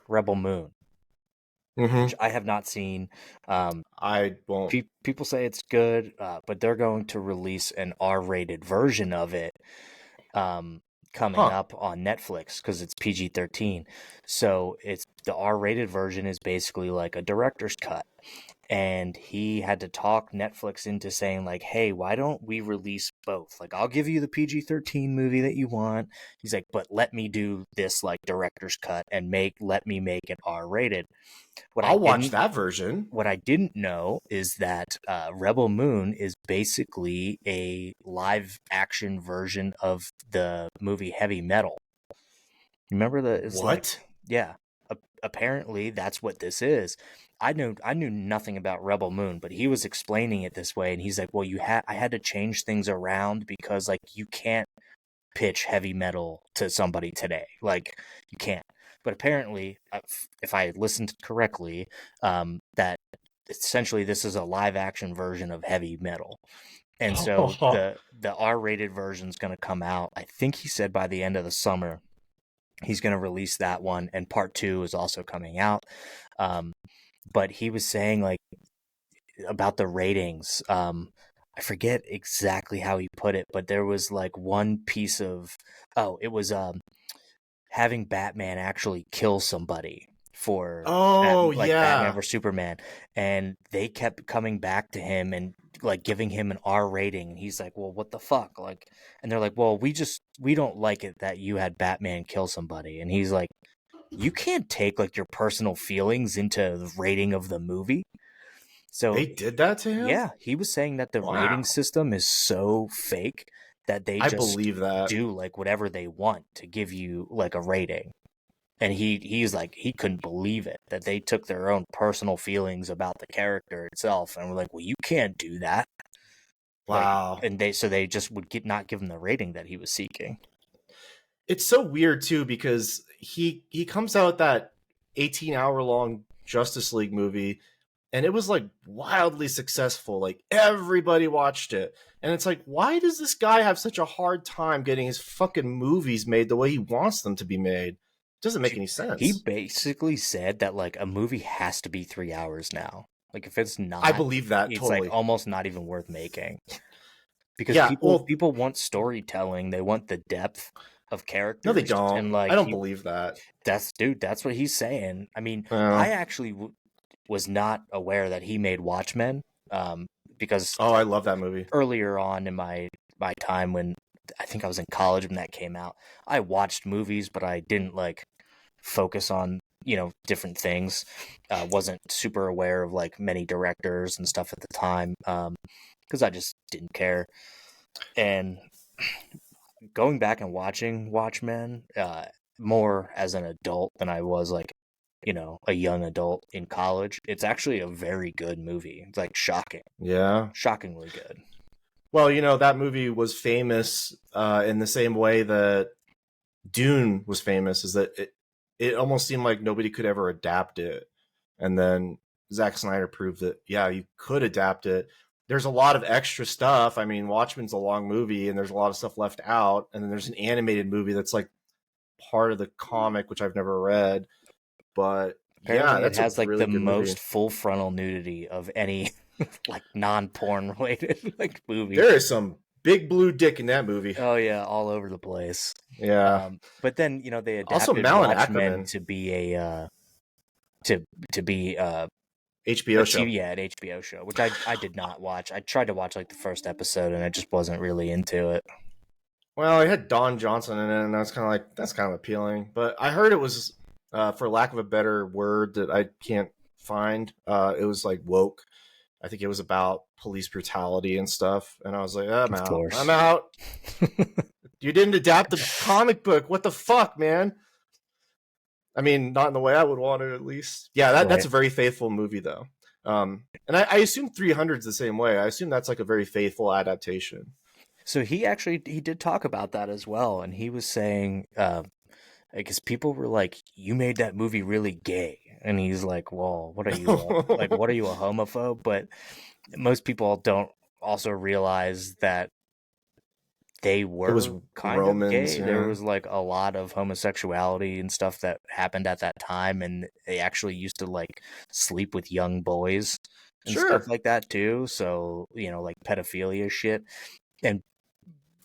Rebel Moon, Mm-hmm. which I have not seen. Um, I won't. People say it's good, but they're going to release an R-rated version of it um, coming Huh. up on Netflix because it's PG-13. So it's the R-rated version is basically like a director's cut. And he had to talk Netflix into saying like, "Hey, why don't we release both? Like, I'll give you the PG-13 movie that you want." He's like, "But let me do this like director's cut and let me make it R-rated." What I I'll watch didn't that version. what I didn't know is that Rebel Moon is basically a live action version of the movie Heavy Metal. Remember it's like, What? yeah, apparently that's what this is. I knew nothing about Rebel Moon, but he was explaining it this way, and he's like, "Well, I had to change things around because like you can't pitch heavy metal to somebody today, like you can't." But apparently, if I listened correctly, that essentially this is a live action version of heavy metal. And so the R-rated version is going to come out. I think he said by the end of the summer he's going to release that one, and part 2 is also coming out. Um, but he was saying like about the ratings. I forget exactly how he put it, but there was like one piece of it was having Batman actually kill somebody for Oh like Batman yeah. vs Superman, and they kept coming back to him and like giving him an R rating, and he's like, "Well, what the fuck?" Like, and they're like, "Well, we don't like it that you had Batman kill somebody," and he's like, "You can't take like your personal feelings into the rating of the movie." So They did that to him? yeah, he was saying that the rating Wow. system is so fake that they I just believe that. do like whatever they want to give you like a rating. And he's like, he couldn't believe it that they took their own personal feelings about the character itself and were like, well, you can't do that. Like, Wow. and they just would not give him the rating that he was seeking. It's so weird too because he comes out with that 18-hour long Justice League movie, and it was like wildly successful. Like everybody watched it. And it's like, why does this guy have such a hard time getting his fucking movies made the way he wants them to be made? It doesn't make any sense. He basically said that like a movie has to be 3 hours now. Like if it's not, I believe that it's totally. like almost not even worth making. Because Yeah, people want storytelling, they want the depth of characters. No, they don't. And like I don't believe that. That's what he's saying. I mean, I actually was not aware that he made Watchmen, because I love that movie. Earlier on in my time, when I think I was in college when that came out, I watched movies, but I didn't like focus on, you know, different things. Wasn't super aware of like many directors and stuff at the time, because I just didn't care. And going back and watching Watchmen, more as an adult than I was like, you know, a young adult in college, it's actually a very good movie. It's like shocking. Yeah. Shockingly good. Well, you know, that movie was famous in the same way that Dune was famous, is that it almost seemed like nobody could ever adapt it. And then Zack Snyder proved that, yeah, you could adapt it. There's a lot of extra stuff. I mean, Watchmen's a long movie and there's a lot of stuff left out. And then there's an animated movie that's like part of the comic, which I've never read. But apparently yeah, that's it has like really the good most movie. full frontal nudity of any like non-porn related like movie. There is some big blue dick in that movie. Oh yeah, all over the place. Yeah. But then, you know, they adapted Also, Malin Watchmen Ackerman to be a to be HBO show. an HBO show, which I did not watch. I tried to watch like the first episode and I just wasn't really into it. Well, it had Don Johnson in it, and that's kind of appealing. But I heard it was, for lack of a better word that I can't find, it was like woke. I think it was about police brutality and stuff, and I was like, I'm out. I'm out. You didn't adapt the comic book. What the fuck, man? I mean, not in the way I would want it, at least. Yeah, that's a very faithful movie, though. And I assume 300 is the same way. I assume that's like a very faithful adaptation. So he did talk about that as well, and he was saying, because people were like, "You made that movie really gay," and he's like, "Well, what are you like? What are you, a homophobe?" But most people don't also realize that they were kind of gay. Yeah. There was like a lot of homosexuality and stuff that happened at that time, and they actually used to like sleep with young boys and stuff like that too. So, you know, like pedophilia shit. And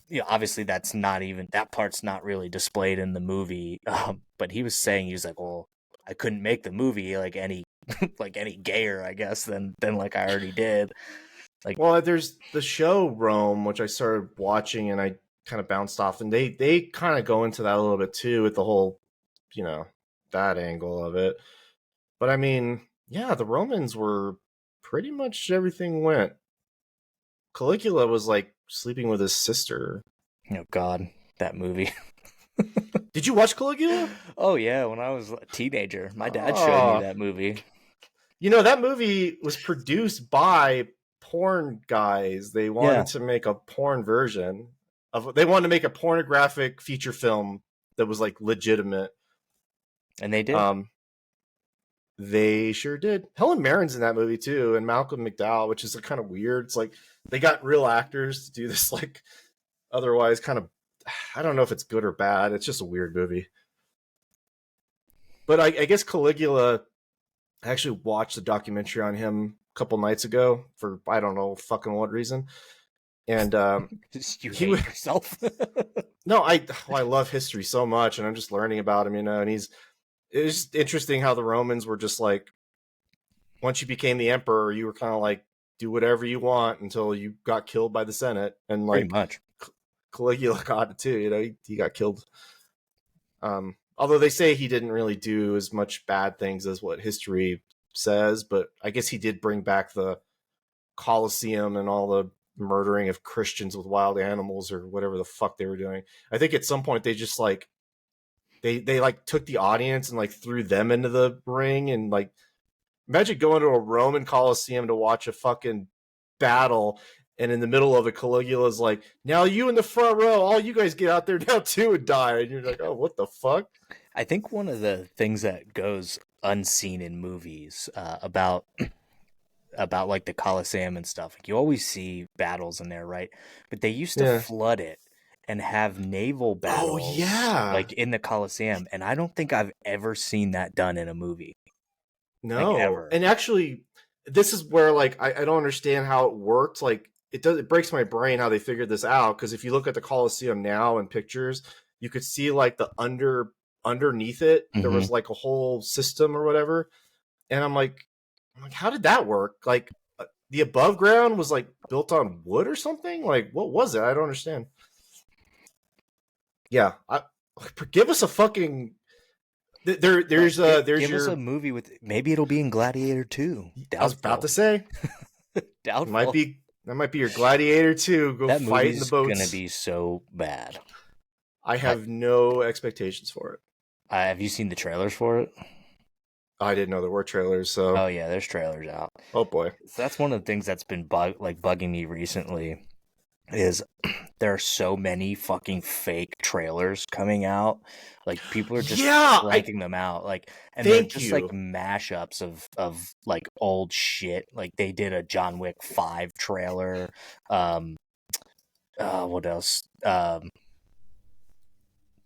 you know, obviously that part's not really displayed in the movie. But he was saying, he was like, well, I couldn't make the movie like any like any gayer, I guess, than like I already did. Like, well, there's the show Rome, which I started watching and I kind of bounced off, and they kind of go into that a little bit too with the whole, you know, that angle of it. But I mean, yeah, the Romans were pretty much everything went. Caligula was like sleeping with his sister. Oh God, that movie. Did you watch Caligula? Oh yeah, when I was a teenager, my dad showed me that movie. You know, that movie was produced by porn guys. They wanted to make a porn version of. They wanted to make a pornographic feature film that was like legitimate, and they did. They sure did. Helen Mirren's in that movie too, and Malcolm McDowell, which is kind of weird. It's like they got real actors to do this, like otherwise kind of. I don't know if it's good or bad. It's just a weird movie. But I guess Caligula. I actually watched a documentary on him a couple nights ago for I don't know fucking what reason. And you hate yourself. No, I love history so much, and I'm just learning about him, you know. And it's just interesting how the Romans were just like, once you became the emperor, you were kind of like do whatever you want until you got killed by the Senate, and like pretty much Caligula got it too. You know, he got killed. Although they say he didn't really do as much bad things as what history says, but I guess he did bring back the Colosseum and all the murdering of Christians with wild animals or whatever the fuck they were doing. I think at some point they just like they like took the audience and like threw them into the ring, and like imagine going to a Roman Coliseum to watch a fucking battle, and in the middle of it, Caligula's like, now you in the front row, all you guys get out there now too and die. And you're like, oh, what the fuck? I think one of the things that goes unseen in movies about like the Coliseum and stuff, like you always see battles in there, right? But they used to flood it and have naval battles like in the Coliseum, and I don't think I've ever seen that done in a movie. No. Like, ever. And actually, this is where like I don't understand how it worked. Like it breaks my brain how they figured this out, because if you look at the Coliseum now in pictures, you could see like the underneath it there was like a whole system or whatever. And I'm like, how did that work? Like the above ground was like built on wood or something? Like what was it? I don't understand. Yeah, give us a fucking there's give us a movie with, maybe it'll be in Gladiator 2. Doubtful. I was about to say doubtful. That might be your Gladiator 2. Go that fight in the boats. Gonna be so bad. I have no expectations for it. Have you seen the trailers for it? I didn't know there were trailers. So oh yeah, there's trailers out. Oh boy, so that's one of the things that's been bugging me recently. Is there are so many fucking fake trailers coming out. Like people are just cranking them out. Like, and they're just like mashups of like old shit. Like they did a John Wick 5 trailer. What else?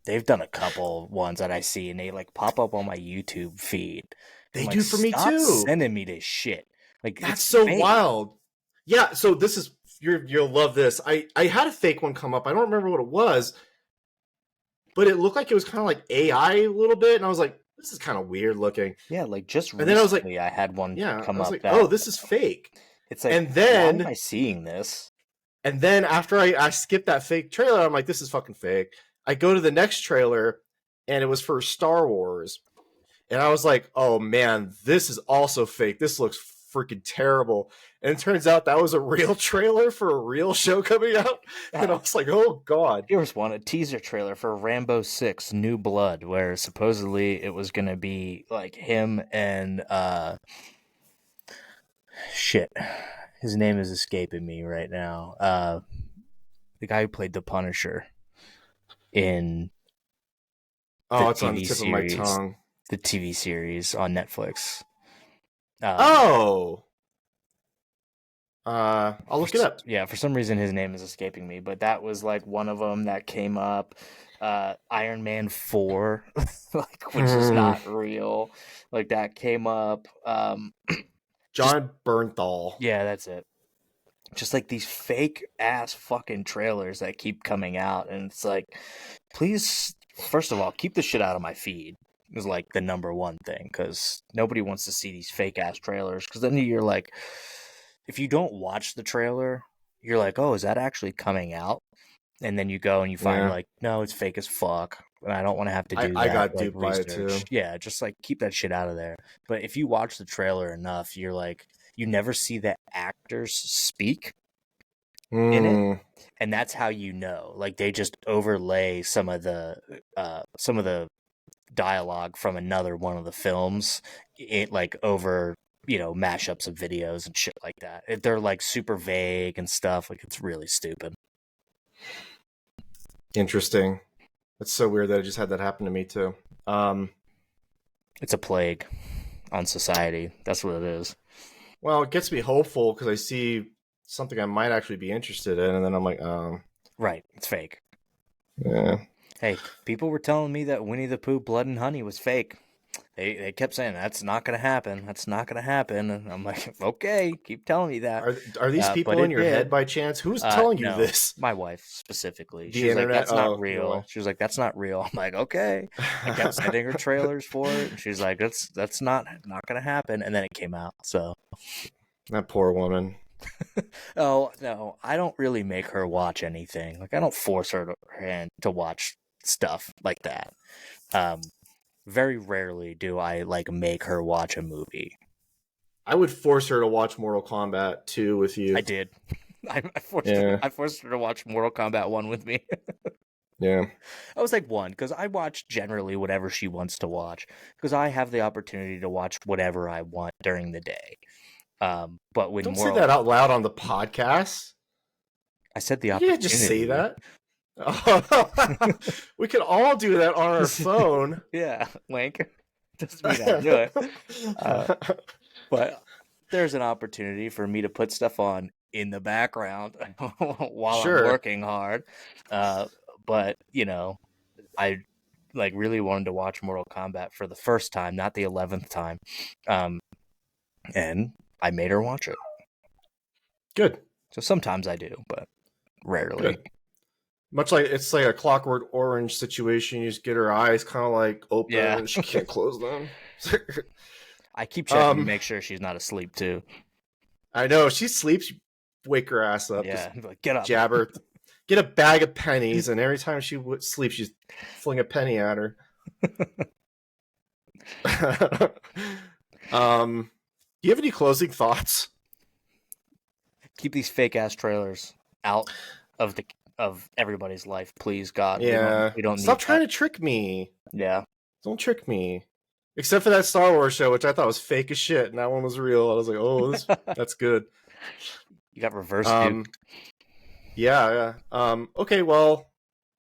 They've done a couple ones that I see, and they like pop up on my YouTube feed. They do for me too. Sending me this shit. Like that's so fake. Wild. Yeah. So this is. You'll love this. I had a fake one come up. I don't remember what it was, but it looked like it was kind of like AI a little bit, and I was like, "This is kind of weird looking." Yeah, like just recently, and then I was like, I had one come up. Like, oh, this is fake. It's like, and then why am I seeing this? And then after I skipped that fake trailer, I'm like, this is fucking fake. I go to the next trailer, and it was for Star Wars, and I was like, oh man, this is also fake. This looks freaking terrible. And it turns out that was a real trailer for a real show coming out. And I was like, oh god. Here's a teaser trailer for Rambo 6 New Blood, where supposedly it was gonna be like him and shit. His name is escaping me right now. The guy who played the Punisher in it's on the tip of my tongue. The TV series on Netflix. I'll look it up. Yeah, for some reason his name is escaping me, but that was like one of them that came up. Iron Man 4, like, which is not real. Like that came up. John Bernthal. Yeah, that's it. Just like these fake ass fucking trailers that keep coming out, and it's like, please, first of all, keep the shit out of my feed. Is like the number one thing, because nobody wants to see these fake ass trailers, because then you're like, if you don't watch the trailer, you're like, oh, is that actually coming out? And then you go and you find like, no, it's fake as fuck, and I don't want to have to do that. I got like, duped by it too. Yeah, just like keep that shit out of there. But if you watch the trailer enough, you're like, you never see the actors speak in it, and that's how you know. Like they just overlay some of the dialogue from another one of the films, it like over, you know, mashups of videos and shit like that. They're like super vague and stuff. Like it's really stupid. Interesting. That's so weird that I just had that happen to me too. It's a plague on society. That's what it is. Well, it gets me hopeful because I see something I might actually be interested in, and then I'm like, right, it's fake. Yeah. Hey, people were telling me that Winnie the Pooh Blood and Honey was fake. They kept saying, that's not going to happen. That's not going to happen. And I'm like, okay, keep telling me that. Are these people in your head by chance? Who's telling you this? My wife specifically. She was like, that's not real. She was like, that's not real. I'm like, okay. I kept sending her trailers for it. And she's like, that's not going to happen. And then it came out. So that poor woman. Oh, no, I don't really make her watch anything. Like, I don't force her to watch stuff like that. Very rarely do I like make her watch a movie. I would force her to watch Mortal Kombat 2 with you. I did. I forced her to watch Mortal Kombat 1 with me. Yeah. I was like one, because I watch generally whatever she wants to watch, because I have the opportunity to watch whatever I want during the day. But when Don't say moral, that out loud on the podcast. I said the You can't just say opportunity. that. We could all do that on our phone. Yeah, wink. Doesn't mean I do it. But there's an opportunity for me to put stuff on in the background while I'm Sure. working hard. But I like really wanted to watch Mortal Kombat for the first time, not the 11th time. And I made her watch it. Good. So sometimes I do, but rarely. Good. Much like it's like a Clockwork Orange situation. You just get her eyes kind of like open Yeah. and she can't close them. I keep checking to make sure she's not asleep too. I know. She sleeps, you wake her ass up. Yeah, Just like, get up. jab her. Get a bag of pennies, and every time she sleeps, you fling a penny at her. Do you have any closing thoughts? Keep these fake ass trailers out of everybody's life, please, God. Yeah. We don't Stop need trying that. to trick me. Yeah. Don't trick me. Except for that Star Wars show, which I thought was fake as shit, and that one was real. I was like, oh, that's good. You got reverse Yeah, yeah. Okay, well,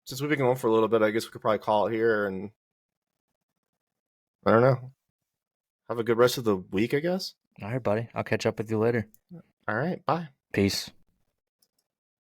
since we've been going for a little bit, I guess we could probably call it here, and I don't know. Have a good rest of the week, I guess. All right, buddy. I'll catch up with you later. All right, bye. Peace.